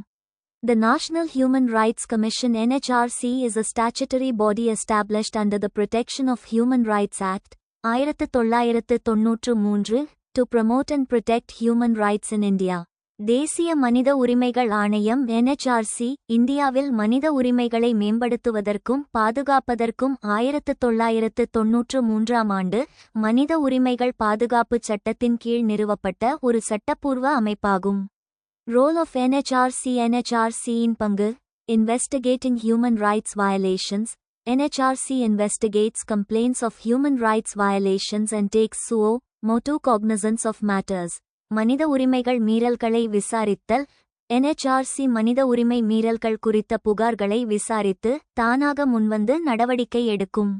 The National Human Rights Commission (NHRC) is a statutory body established under the Protection of Human Rights Act, 1993, to promote and protect human rights in India. தேசிய மனித உரிமைகள் ஆணையம் NHRC இந்தியாவில் மனித உரிமைகளை மேம்படுத்துவதற்கும் பாதுகாப்பதற்கும் 1993 ஆண்டு மனித உரிமைகள் பாதுகாப்புச் சட்டத்தின் கீழ் நிறுவப்பட்ட ஒரு சட்டப்பூர்வ அமைப்பாகும். Role of NHRC. NHRC-இன் பங்கு. Investigating human rights violations. NHRC investigates complaints of human rights violations and takes suo motu cognizance of matters. மனித உரிமைகள் மீறல்களை விசாரித்தல். NHRC மனித உரிமை மீறல்கள் குறித்த புகார்களை விசாரித்து தானாக முன்வந்து நடவடிக்கை எடுக்கும்.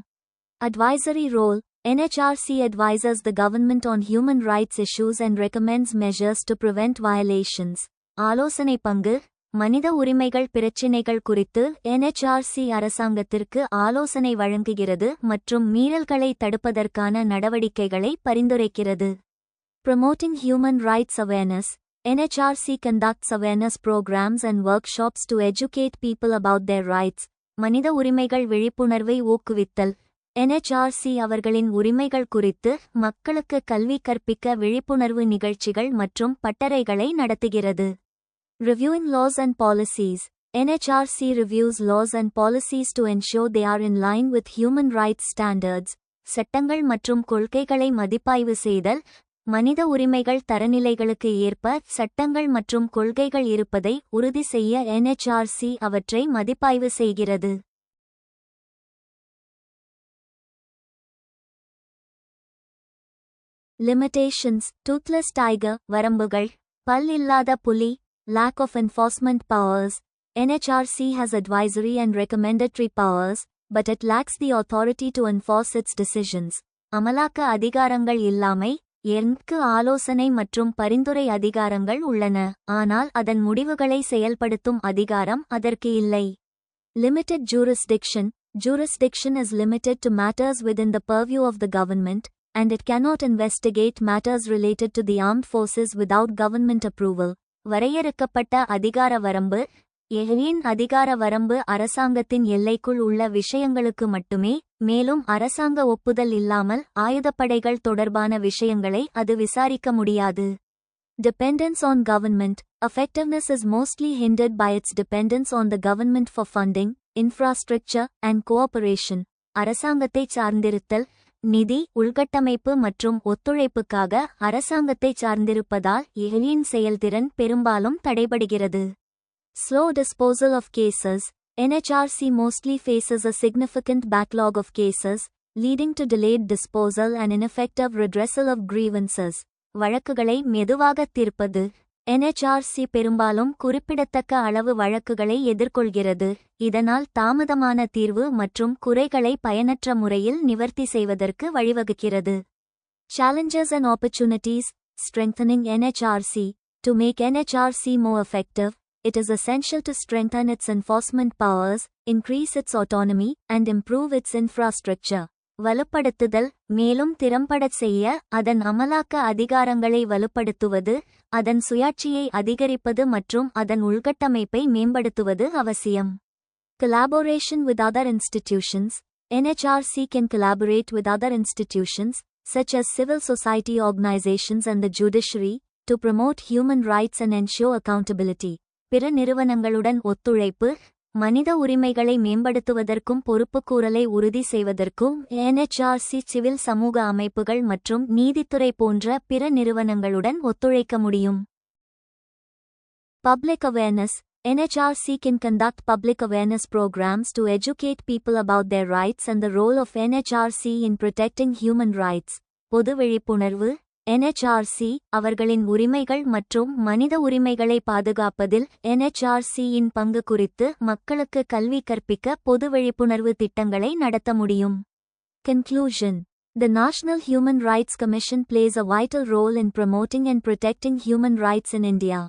Advisory role. NHRC advises the government on human rights issues and recommends measures to prevent violations. ஆலோசனை பங்கு. மனித உரிமைகள் பிரச்சினைகள் குறித்து NHRC அரசாங்கத்திற்கு ஆலோசனை வழங்குகிறது மற்றும் மீறல்களை தடுப்பதற்கான நடவடிக்கைகளை பரிந்துரைக்கிறது. Promoting human rights awareness. NHRC conducts awareness programs and workshops to educate people about their rights. மனித உரிமைகள் விழிப்புணர்வை ஊக்குவித்தல். NHRC அவர்களின் உரிமைகள் குறித்து மக்களுக்கு கல்வி கற்பிக்க விழிப்புணர்வு நிகழ்ச்சிகள் மற்றும் பட்டறைகளை நடத்துகிறது. Reviewing laws and policies. NHRC reviews laws and policies to ensure they are in line with human rights standards. சட்டங்கள் மற்றும் கொள்கைகளை மதிப்பாய்வு செய்தல். மனித உரிமைகள் தரநிலைகளுக்கு ஏற்ப சட்டங்கள் மற்றும் கொள்கைகள் இருப்பதை உறுதி செய்ய NHRC அவற்றை மதிப்பாய்வு செய்கிறது. Limitations. Toothless tiger. வரம்புகள். பல் இல்லாத புலி. Lack of enforcement powers. NHRC has advisory and recommendatory powers, but it lacks the authority to enforce its decisions. அமலாக்க அதிகாரங்கள் இல்லாமை. எண்க்கு ஆலோசனை மற்றும் பரிந்துரை அதிகாரங்கள் உள்ளன, ஆனால் அதன் முடிவுகளை செயல்படுத்தும் அதிகாரம் அதற்கு இல்லை. Limited jurisdiction. Jurisdiction is limited to matters within the purview of the government, and it cannot investigate matters related to the armed forces without government approval. வரையறுக்கப்பட்ட அதிகார வரம்பு. எஹ்வின் அதிகார வரம்பு அரசாங்கத்தின் எல்லைக்குள் உள்ள விஷயங்களுக்கு மட்டுமே, மேலும் அரசாங்க ஒப்புதல் இல்லாமல் ஆயுதப்படைகள் தொடர்பான விஷயங்களை அது விசாரிக்க முடியாது. Dependence on government. Effectiveness is mostly hindered by its dependence on the government for funding, infrastructure, and cooperation. அரசாங்கத்தை சார்ந்திருத்தல். நிதி, உள்கட்டமைப்பு மற்றும் ஒத்துழைப்புக்காக அரசாங்கத்தை சார்ந்திருப்பதால் எஹ்வின் செயல்திறன் பெரும்பாலும் தடைபடுகிறது. Slow disposal of cases. NHRC mostly faces a significant backlog of cases, leading to delayed disposal and ineffective redressal of grievances. வழக்குகளை மெதுவாக தீர்ப்பது. NHRC பெரும்பாலும் குறிப்பிடத்தக்க அளவு வழக்குகளை எதிர்கொள்கிறது, இதனால் தாமதமான தீர்வு மற்றும் குறைகளை பயனற்ற முறையில் நிவர்த்தி செய்வதற்கு வழிவகுக்கிறது. Challenges and opportunities. Strengthening NHRC. To make NHRC more effective, it is essential to strengthen its enforcement powers, increase its autonomy, and improve its infrastructure. வலுப்படுத்துதல். மேலும் திறம்படச் செய்ய அதன் அமலாக்க அதிகாரங்களை வலுப்படுத்துவது, அதன் சுயாட்சியை அதிகரிப்பது மற்றும் அதன் உள்கட்டமைப்பை மேம்படுத்துவது அவசியம். Collaboration with other institutions. NHRC can collaborate with other institutions, such as civil society organizations and the judiciary, to promote human rights and ensure accountability. பிற நிறுவனங்களுடன் ஒத்துழைப்பு. மனித உரிமைகளை மேம்படுத்துவதற்கும் பொறுப்புக்கூறலை உறுதி செய்வதற்கும் NHRC சிவில் சமூக அமைப்புகள் மற்றும் நீதித்துறை போன்ற பிற நிறுவனங்களுடன் ஒத்துழைக்க முடியும். Public awareness. NHRC can conduct public awareness programs to educate people about their rights and the role of NHRC in protecting human rights. பொது விழிப்புணர்வு. NHRC அவர்களின் உரிமைகள் மற்றும் மனித உரிமைகளை பாதுகாப்பதில் NHRC-இன் பங்கு குறித்து மக்களுக்கு கல்வி கற்பிக்க பொது விழிப்புணர்வு திட்டங்களை நடத்த முடியும். Conclusion. The National Human Rights Commission plays a vital role in promoting and protecting human rights in India.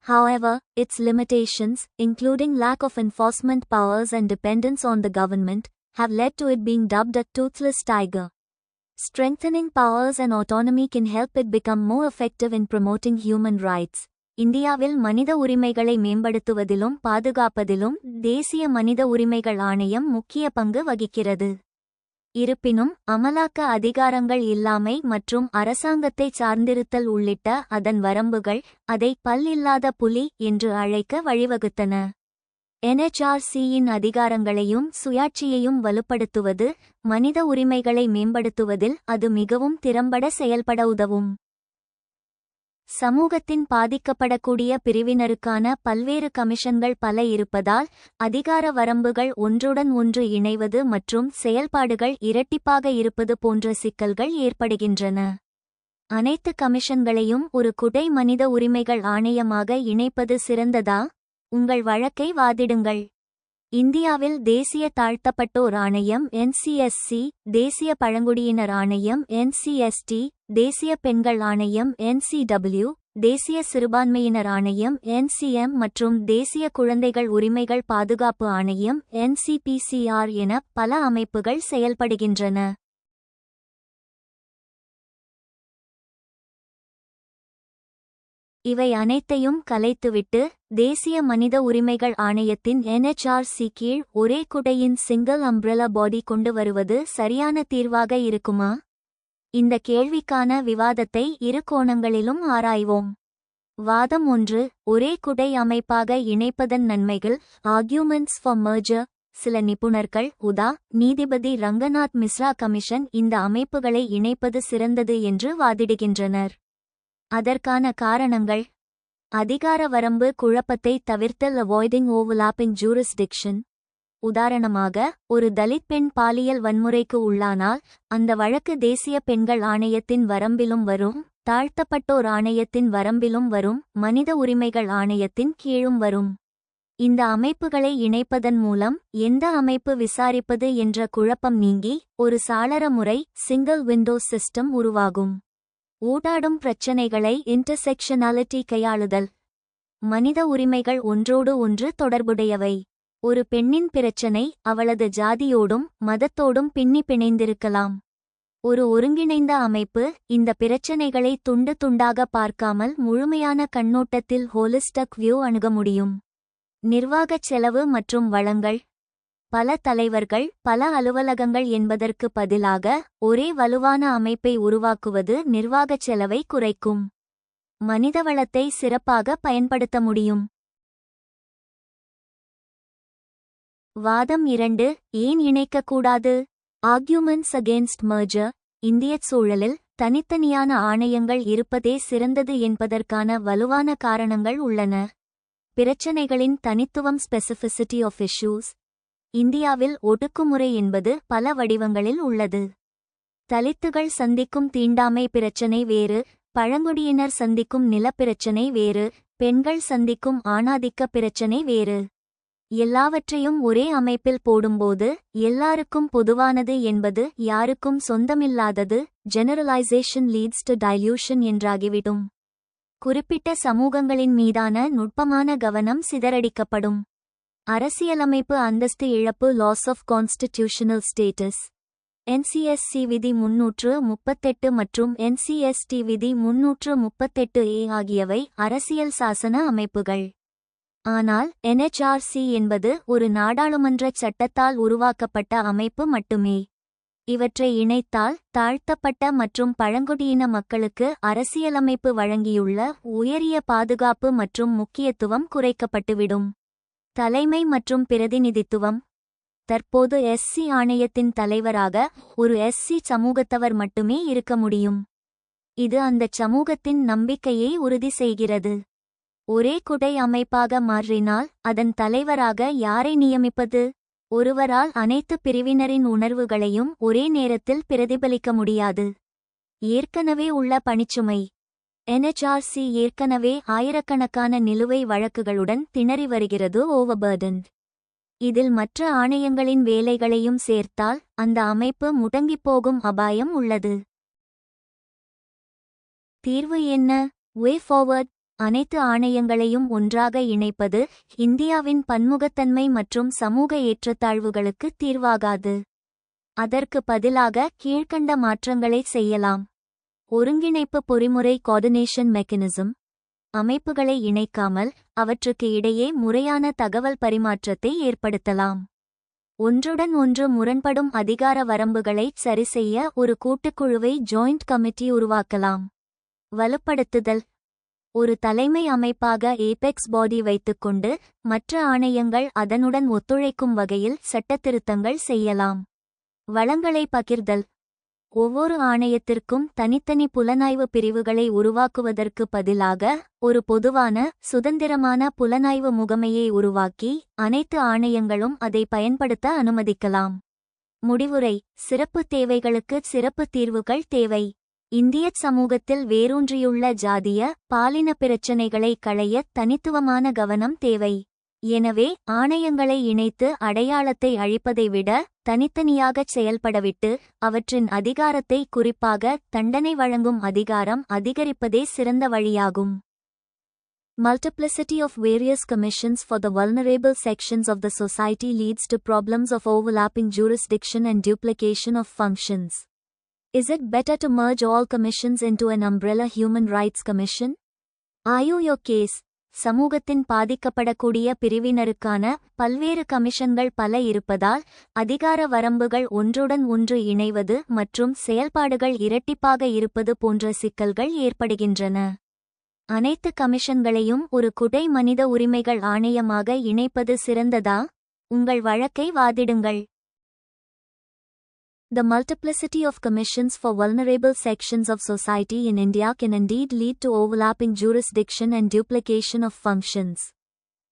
However, its limitations, including lack of enforcement powers and dependence on the government, have led to it being dubbed a toothless tiger. Strengthening powers and autonomy can help it become more effective in promoting human rights. இந்தியாவில் மனித உரிமைகளை மேம்படுத்துவதிலும் பாதுகாப்பதிலும் தேசிய மனித உரிமைகள் ஆணையம் முக்கிய பங்கு வகிக்கிறது. இருப்பினும் அமலாக்க அதிகாரங்கள் இல்லாமை மற்றும் அரசாங்கத்தை சார்ந்திருத்தல் உள்ளிட்ட அதன் வரம்புகள் அதை பல் இல்லாத புலி என்று அழைக்க வழிவகுத்தன. NHRC-யின் அதிகாரங்களையும் சுயாட்சியையும் வலுப்படுத்துவது மனித உரிமைகளை மேம்படுத்துவதில் அது மிகவும் திறம்பட செயல்பட உதவும். சமூகத்தின் பாதிக்கப்படக்கூடிய பிரிவினருக்கான பல்வேறு கமிஷன்கள் பல இருப்பதால் அதிகார வரம்புகள் ஒன்றுடன் ஒன்று இணைவது மற்றும் செயல்பாடுகள் இரட்டிப்பாக இருப்பது போன்ற சிக்கல்கள் ஏற்படுகின்றன. அனைத்து கமிஷன்களையும் ஒரு குடை மனித உரிமைகள் ஆணையமாக இணைப்பது சிறந்ததா? உங்கள் வழக்கை வாதிடுங்கள். இந்தியாவில் தேசிய தாழ்த்தப்பட்டோர் ஆணையம் NCSC, தேசிய பழங்குடியினர் ஆணையம் NCST, தேசிய பெண்கள் ஆணையம் NCW, தேசிய சிறுபான்மையினர் ஆணையம் NCM மற்றும் தேசிய குழந்தைகள் உரிமைகள் பாதுகாப்பு ஆணையம் NCPCR என பல அமைப்புகள் செயல்படுகின்றன. இவை அனைத்தையும் கலைத்துவிட்டு தேசிய மனித உரிமைகள் ஆணையத்தின் NHRC கீழ் ஒரே குடையின் சிங்கிள் அம்ப்ரெலா பாடி கொண்டு வருவது சரியான தீர்வாக இருக்குமா? இந்த கேள்விக்கான விவாதத்தை இரு கோணங்களிலும் ஆராய்வோம். வாதம் 1. ஒரே குடை அமைப்பாக இணைப்பதன் நன்மைகள். Arguments for merger. சில நிபுணர்கள் உதா. நீதிபதி ரங்கநாத் மிஸ்ரா கமிஷன் இந்த அமைப்புகளை இணைப்பது சிறந்தது என்று வாதிடுகின்றனர். அதற்கான காரணங்கள். அதிகார வரம்பு குழப்பத்தை தவிர்த்தல். Avoiding overlapping jurisdiction. உதாரணமாக, ஒரு தலித் பெண் பாலியல் வன்முறைக்கு உள்ளானால் அந்த வழக்கு தேசிய பெண்கள் ஆணையத்தின் வரம்பிலும் வரும், தாழ்த்தப்பட்டோர் ஆணையத்தின் வரம்பிலும் வரும், மனித உரிமைகள் ஆணையத்தின் கீழும் வரும். இந்த அமைப்புகளை இணைப்பதன் மூலம் எந்த அமைப்பு விசாரிப்பது என்ற குழப்பம் நீங்கி ஒரு சாளர முறை சிங்கிள் விண்டோ சிஸ்டம் உருவாகும். ஊடாடும் பிரச்சினைகளை இன்டர்செக்ஷனாலிட்டி கையாளுதல். மனித உரிமைகள் ஒன்றோடு ஒன்று தொடர்புடையவை. ஒரு பெண்ணின் பிரச்சினை அவளது ஜாதியோடும் மதத்தோடும் பின்னி பிணைந்திருக்கலாம். ஒரு ஒருங்கிணைந்த அமைப்பு இந்த பிரச்சினைகளை துண்டு துண்டாக பார்க்காமல் முழுமையான கண்ணோட்டத்தில் ஹோலிஸ்டிக் வியூ அணுக முடியும். நிர்வாகச் செலவு மற்றும் வளங்கள். பல தலைவர்கள், பல அலுவலகங்கள் என்பதற்கு பதிலாக ஒரே வலுவான அமைப்பை உருவாக்குவது நிர்வாகச் செலவை குறைக்கும். மனிதவளத்தை சிறப்பாக பயன்படுத்த முடியும். வாதம் 2. ஏன் இணைக்கக்கூடாது? Arguments against merger. இந்தியச் சூழலில் தனித்தனியான ஆணையங்கள் இருப்பதே சிறந்தது என்பதற்கான வலுவான காரணங்கள் உள்ளன. பிரச்சினைகளின் தனித்துவம். Specificity of issues. இந்தியாவில் ஒடுக்குமுறை என்பது பல வடிவங்களில் உள்ளது. தலித்துகள் சந்திக்கும் தீண்டாமை பிரச்சினை வேறு, பழங்குடியினர் சந்திக்கும் நிலப்பிரச்சினை வேறு, பெண்கள் சந்திக்கும் ஆணாதிக்க பிரச்சினை வேறு. எல்லாவற்றையும் ஒரே அமைப்பில் போடும்போது எல்லாருக்கும் பொதுவானது என்பது யாருக்கும் சொந்தமில்லாதது. ஜெனரலைசேஷன் லீட்ஸ் டு டைல்யூஷன் என்றாகிவிடும். குறிப்பிட்ட சமூகங்களின் மீதான நுட்பமான கவனம் சிதறடிக்கப்படும். அரசியலமைப்பு அந்தஸ்து இழப்பு. Loss of constitutional status. NCSC விதி 338 மற்றும் NCST விதி 338A ஆகியவை அரசியல் சாசன அமைப்புகள். ஆனால் NHRC என்பது ஒரு நாடாளுமன்ற சட்டத்தால் உருவாக்கப்பட்ட அமைப்பு மட்டுமே. இவற்றை இணைத்தால் தாழ்த்தப்பட்ட மற்றும் பழங்குடியின மக்களுக்கு அரசியலமைப்பு வழங்கியுள்ள உயரிய பாதுகாப்பு மற்றும் முக்கியத்துவம் குறைக்கப்பட்டுவிடும். தலைமை மற்றும் பிரதிநிதித்துவம். தற்போது SC ஆணையத்தின் தலைவராக ஒரு SC சமூகத்தவர் மட்டுமே இருக்க முடியும். இது அந்தச் சமூகத்தின் நம்பிக்கையை உறுதி செய்கிறது. ஒரே குடை அமைப்பாக மாறினால் அதன் தலைவராக யாரை நியமிப்பது? ஒருவரால் அனைத்து பிரிவினரின் உணர்வுகளையும் ஒரே நேரத்தில் பிரதிபலிக்க முடியாது. ஏற்கனவே உள்ள பணிச்சுமை. NHRC ஏற்கனவே ஆயிரக்கணக்கான நிலுவை வழக்குகளுடன் திணறி வருகிறது. ஓவர்பர்டன்ட். இதில் மற்ற ஆணையங்களின் வேலைகளையும் சேர்த்தால் அந்த அமைப்பு முடங்கிப்போகும் அபாயம் உள்ளது. தீர்வு என்ன? வே ஃபார்வர்ட். அனைத்து ஆணையங்களையும் ஒன்றாக இணைப்பது இந்தியாவின் பன்முகத்தன்மை மற்றும் சமூக ஏற்றத்தாழ்வுகளுக்கு தீர்வாகாது. அதற்கு பதிலாக கீழ்க்கண்ட மாற்றங்களை செய்யலாம். ஒருங்கிணைப்பு பொறிமுறை கோஆர்டினேஷன் மெக்கானிசம். அமைப்புகளை இணைக்காமல் அவற்றுக்கு இடையே முறையான தகவல் பரிமாற்றத்தை ஏற்படுத்தலாம். ஒன்றுடன் ஒன்று முரண்படும் அதிகார வரம்புகளை சரிசெய்ய ஒரு கூட்டுக்குழுவை ஜாயிண்ட் கமிட்டி உருவாக்கலாம். வலுப்படுத்துதல். ஒரு தலைமை அமைப்பாக ஏபெக்ஸ் பாடி வைத்துக்கொண்டு மற்ற ஆணையங்கள் அதனுடன் ஒத்துழைக்கும் வகையில் சட்டத்திருத்தங்கள் செய்யலாம். வளங்களை பகிர்தல். ஒவ்வொரு ஆணையத்திற்கும் தனித்தனி புலனாய்வு பிரிவுகளை உருவாக்குவதற்கு பதிலாக ஒரு பொதுவான சுதந்திரமான புலனாய்வு முகமையை உருவாக்கி அனைத்து ஆணையங்களும் அதை பயன்படுத்த அனுமதிக்கலாம். முடிவுரை. சிறப்பு தேவைகளுக்கு சிறப்பு தீர்வுகள் தேவை. இந்திய சமூகத்தில் வேரூன்றியுள்ள ஜாதிய பாலின பிரச்சினைகளை களைய தனித்துவமான கவனம் தேவை. எனவே ஆணையங்களை இணைத்து அடையாளத்தை அழிப்பதை விட தனித்தனியாகச் செயல்படவிட்டு அவற்றின் அதிகாரத்தை, குறிப்பாக தண்டனை வழங்கும் அதிகாரம் அதிகரிப்பதே சிறந்த வழியாகும். Multiplicity of various commissions for the vulnerable sections of the society leads to problems of overlapping jurisdiction and duplication of functions. Is it better to merge all commissions into an umbrella human rights commission? Argue your case. சமூகத்தின் பாதிக்கப்படக்கூடிய பிரிவினருக்கான பல்வேறு கமிஷன்கள் பல இருப்பதால் அதிகார வரம்புகள் ஒன்றுடன் ஒன்று இணைவது மற்றும் செயல்பாடுகள் இரட்டிப்பாக இருப்பது போன்ற சிக்கல்கள் ஏற்படுகின்றன. அனைத்து கமிஷன்களையும் ஒரு குடை மனித உரிமைகள் ஆணையமாக இணைப்பது சிறந்ததா? உங்கள் வழக்கை வாதிடுங்கள். The multiplicity of commissions for vulnerable sections of society in India can indeed lead to overlapping jurisdiction and duplication of functions.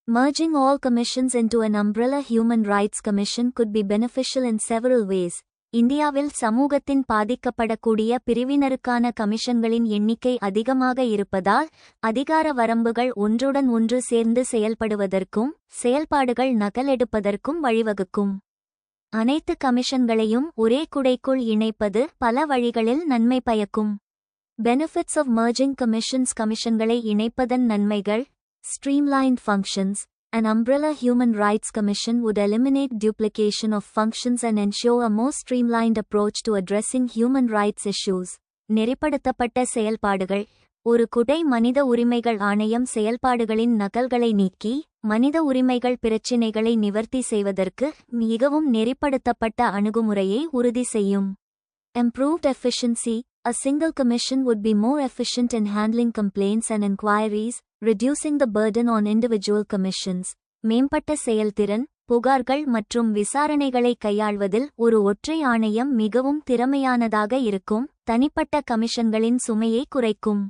Merging all commissions into an umbrella human rights commission could be beneficial in several ways. இந்தியாவில் சமூகத்தின் பாதிக்கப்படக்கூடிய பிரிவினருக்கான கமிஷன்களின் எண்ணிக்கை அதிகமாக இருப்பதால் அதிகார வரம்புகள் ஒன்றுடன் ஒன்று சேர்ந்து செயல்படுவதற்கும் செயல்பாடுகள் நகலெடுப்பதற்கும் வழிவகுக்கும். அனைத்து கமிஷன்களையும் ஒரே குடைக்குள் இணைப்பது பல வழிகளில் நன்மை பயக்கும். Benefits of merging commissions. கமிஷன்களை இணைப்பதன் நன்மைகள். Streamlined functions. An umbrella human rights commission would eliminate duplication of functions and ensure a more streamlined approach to addressing human rights issues. நெறிப்படுத்தப்பட்ட செயல்பாடுகள். ஒரு குடை மனித உரிமைகள் ஆணையம் செயல்பாடுகளின் நகல்களை நீக்கி மனித உரிமைகள் பிரச்சினைகளை நிவர்த்தி செய்வதற்கு மிகவும் நெறிப்படுத்தப்பட்ட அணுகுமுறையை உறுதி செய்யும். Improved efficiency. A single commission would be more efficient in handling complaints and inquiries, reducing the burden on individual commissions. மேம்பட்ட செயல்திறன். புகார்கள் மற்றும் விசாரணைகளை கையாள்வதில் ஒரு ஒற்றை ஆணையம் மிகவும் திறமையானதாக இருக்கும், தனிப்பட்ட கமிஷன்களின் சுமையை குறைக்கும்.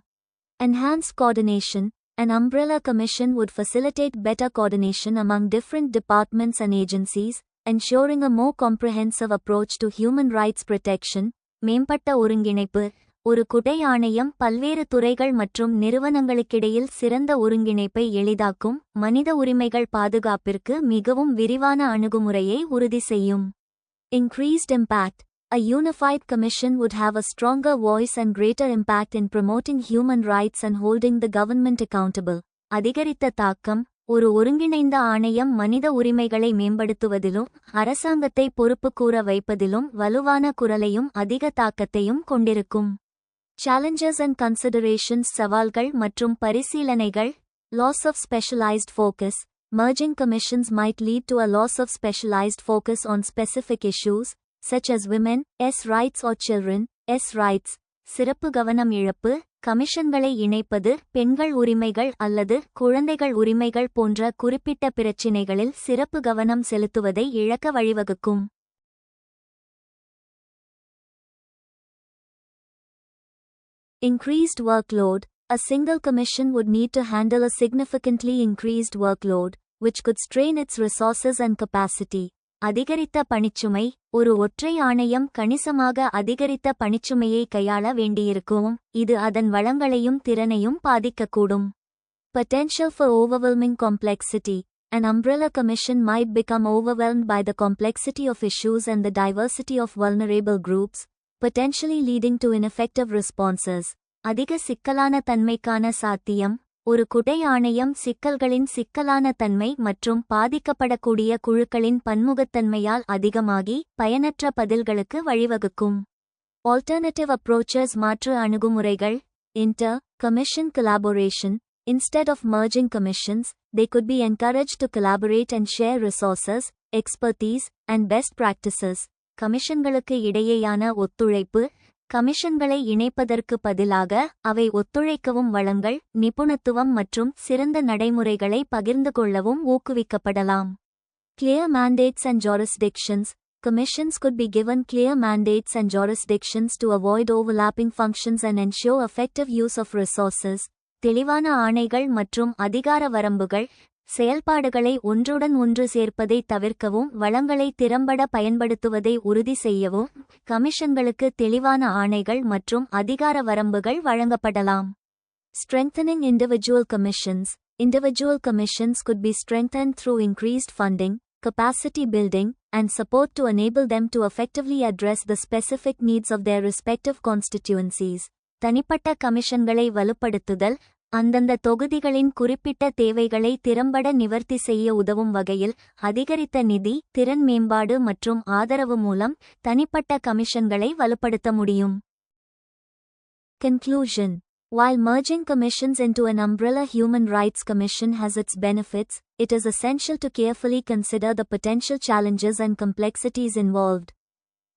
Enhanced coordination. An umbrella commission would facilitate better coordination among different departments and agencies, ensuring a more comprehensive approach to human rights protection. மேம்பட்ட ஒருங்கிணைப்பு. ஒரு குடை ஆணையம் பல்வேறு துறைகள் மற்றும் நிறுவனங்களுக்கிடையில் சிறந்த ஒருங்கிணைப்பை எளிதாக்கும், மனித உரிமைகள் பாதுகாப்பிற்கு மிகவும் விரிவான அணுகுமுறையை உறுதி செய்யும். Increased impact. A unified commission would have a stronger voice and greater impact in promoting human rights and holding the government accountable. அதிகரித்த தாக்கம். ஒரு ஒருங்கிணைந்த ஆணையம் மனித உரிமைகளை மேம்படுத்துவதிலும் அரசாங்கத்தை பொறுப்புக்கூற வைப்பதிலும் வலுவான குரலையும் அதிக தாக்கத்தையும் கொண்டிருக்கும். Challenges and considerations. சவால்கள் மற்றும் பரிசீலனைகள். Loss of specialized focus. Merging commissions might lead to a loss of specialized focus on specific issues, such as women's rights or children's rights. சிறப்பு கவனம் இழப்பு. கமிஷன்களை இணைப்பது பெண்கள் உரிமைகள் அல்லது குழந்தைகள் உரிமைகள் போன்ற குறிப்பிட்ட பிரச்சினைகளில் சிறப்பு கவனம் செலுத்துவதை இழக்க வழிவகுக்கும். Increased workload. A single commission would need to handle a significantly increased workload, which could strain its resources and capacity. அதிகரித்த பணிச்சுமை. ஒரு ஒற்றை ஆணையம் கணிசமாக அதிகரித்த பணிச்சுமையை கையாள வேண்டியிருக்கும், இது அதன் வளங்களையும் திறனையும் பாதிக்கக்கூடும். Potential for overwhelming complexity. An umbrella commission might become overwhelmed by the complexity of issues and the diversity of vulnerable groups, potentially leading to ineffective responses. அதிக சிக்கலான தன்மைக்கான சாத்தியம். ஒரு குடை ஆணையம் சிக்கல்களின் சிக்கலான தன்மை மற்றும் பாதிக்கப்படக்கூடிய குழுக்களின் பன்முகத்தன்மையால் அதிகமாகி பயனற்ற பதில்களுக்கு வழிவகுக்கும். Alternative approaches மாற்று அணுகுமுறைகள். Inter-commission collaboration. Instead of merging commissions, they could be encouraged to collaborate and share resources, expertise, and best practices. கமிஷன்களுக்கு இடையேயான ஒத்துழைப்பு. கமிஷன்களை இணைப்பதற்கு பதிலாக அவை ஒத்துழைக்கவும் வளங்கள், நிபுணத்துவம் மற்றும் சிறந்த நடைமுறைகளை பகிர்ந்து கொள்ளவும் ஊக்குவிக்கப்படலாம். Clear mandates and jurisdictions. Commissions could be given clear mandates and jurisdictions to avoid overlapping functions and ensure effective use of resources. தெளிவான ஆணைகள் மற்றும் அதிகார வரம்புகள். செயல்பாடுகளை ஒன்றுடன் ஒன்று சேர்ப்பதை தவிர்க்கவும் வளங்களை திறம்பட பயன்படுத்துவதை உறுதி செய்யவும் கமிஷன்களுக்கு தெளிவான ஆணைகள் மற்றும் அதிகார வரம்புகள் வழங்கப்படலாம். Strengthening individual commissions. Individual commissions could be strengthened through increased funding, capacity building, and support to enable them to effectively address the specific needs of their respective constituencies. தனிப்பட்ட கமிஷன்களை வலுப்படுத்துதல். அந்தந்த தொகுதிகளின் குறிப்பிட்ட தேவைகளை திறம்பட நிவர்த்தி செய்ய உதவும் வகையில் அதிகரித்த நிதி, திறன் மேம்பாடு மற்றும் ஆதரவு மூலம் தனிப்பட்ட கமிஷன்களை வலுப்படுத்த முடியும். Conclusion. While merging commissions into an umbrella human rights commission has its benefits, it is essential to carefully consider the potential challenges and complexities involved.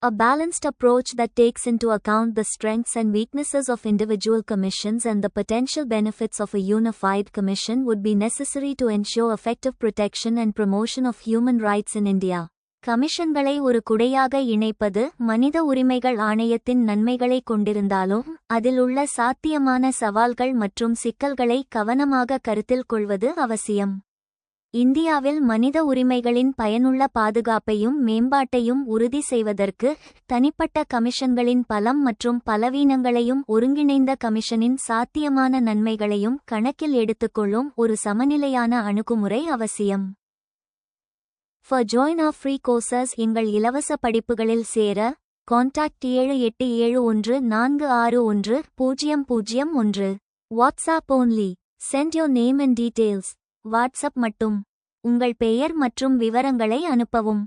A balanced approach that takes into account the strengths and weaknesses of individual commissions and the potential benefits of a unified commission would be necessary to ensure effective protection and promotion of human rights in India. கமிஷன்களை ஒரு குடையாக இணைப்பது மனித உரிமைகள் ஆணையத்தின் நன்மைகளை கொண்டிருந்தாலும் அதில் உள்ள சாத்தியமான சவால்கள் மற்றும் சிக்கல்களை கவனமாக கருத்தில் கொள்வது அவசியம். இந்தியாவில் மனித உரிமைகளின் பயனுள்ள பாதுகாப்பையும் மேம்பாட்டையும் உறுதி செய்வதற்கு தனிப்பட்ட கமிஷன்களின் பலம் மற்றும் பலவீனங்களையும் ஒருங்கிணைந்த கமிஷனின் சாத்தியமான நன்மைகளையும் கணக்கில் எடுத்துக்கொள்ளும் ஒரு சமநிலையான அணுகுமுறை அவசியம். For join our free courses, எங்கள் இலவச படிப்புகளில் சேர contact 7871461001. WhatsApp only. Send your name and details. WhatsApp மட்டும். உங்கள் பெயர் மற்றும் விவரங்களை அனுப்பவும்.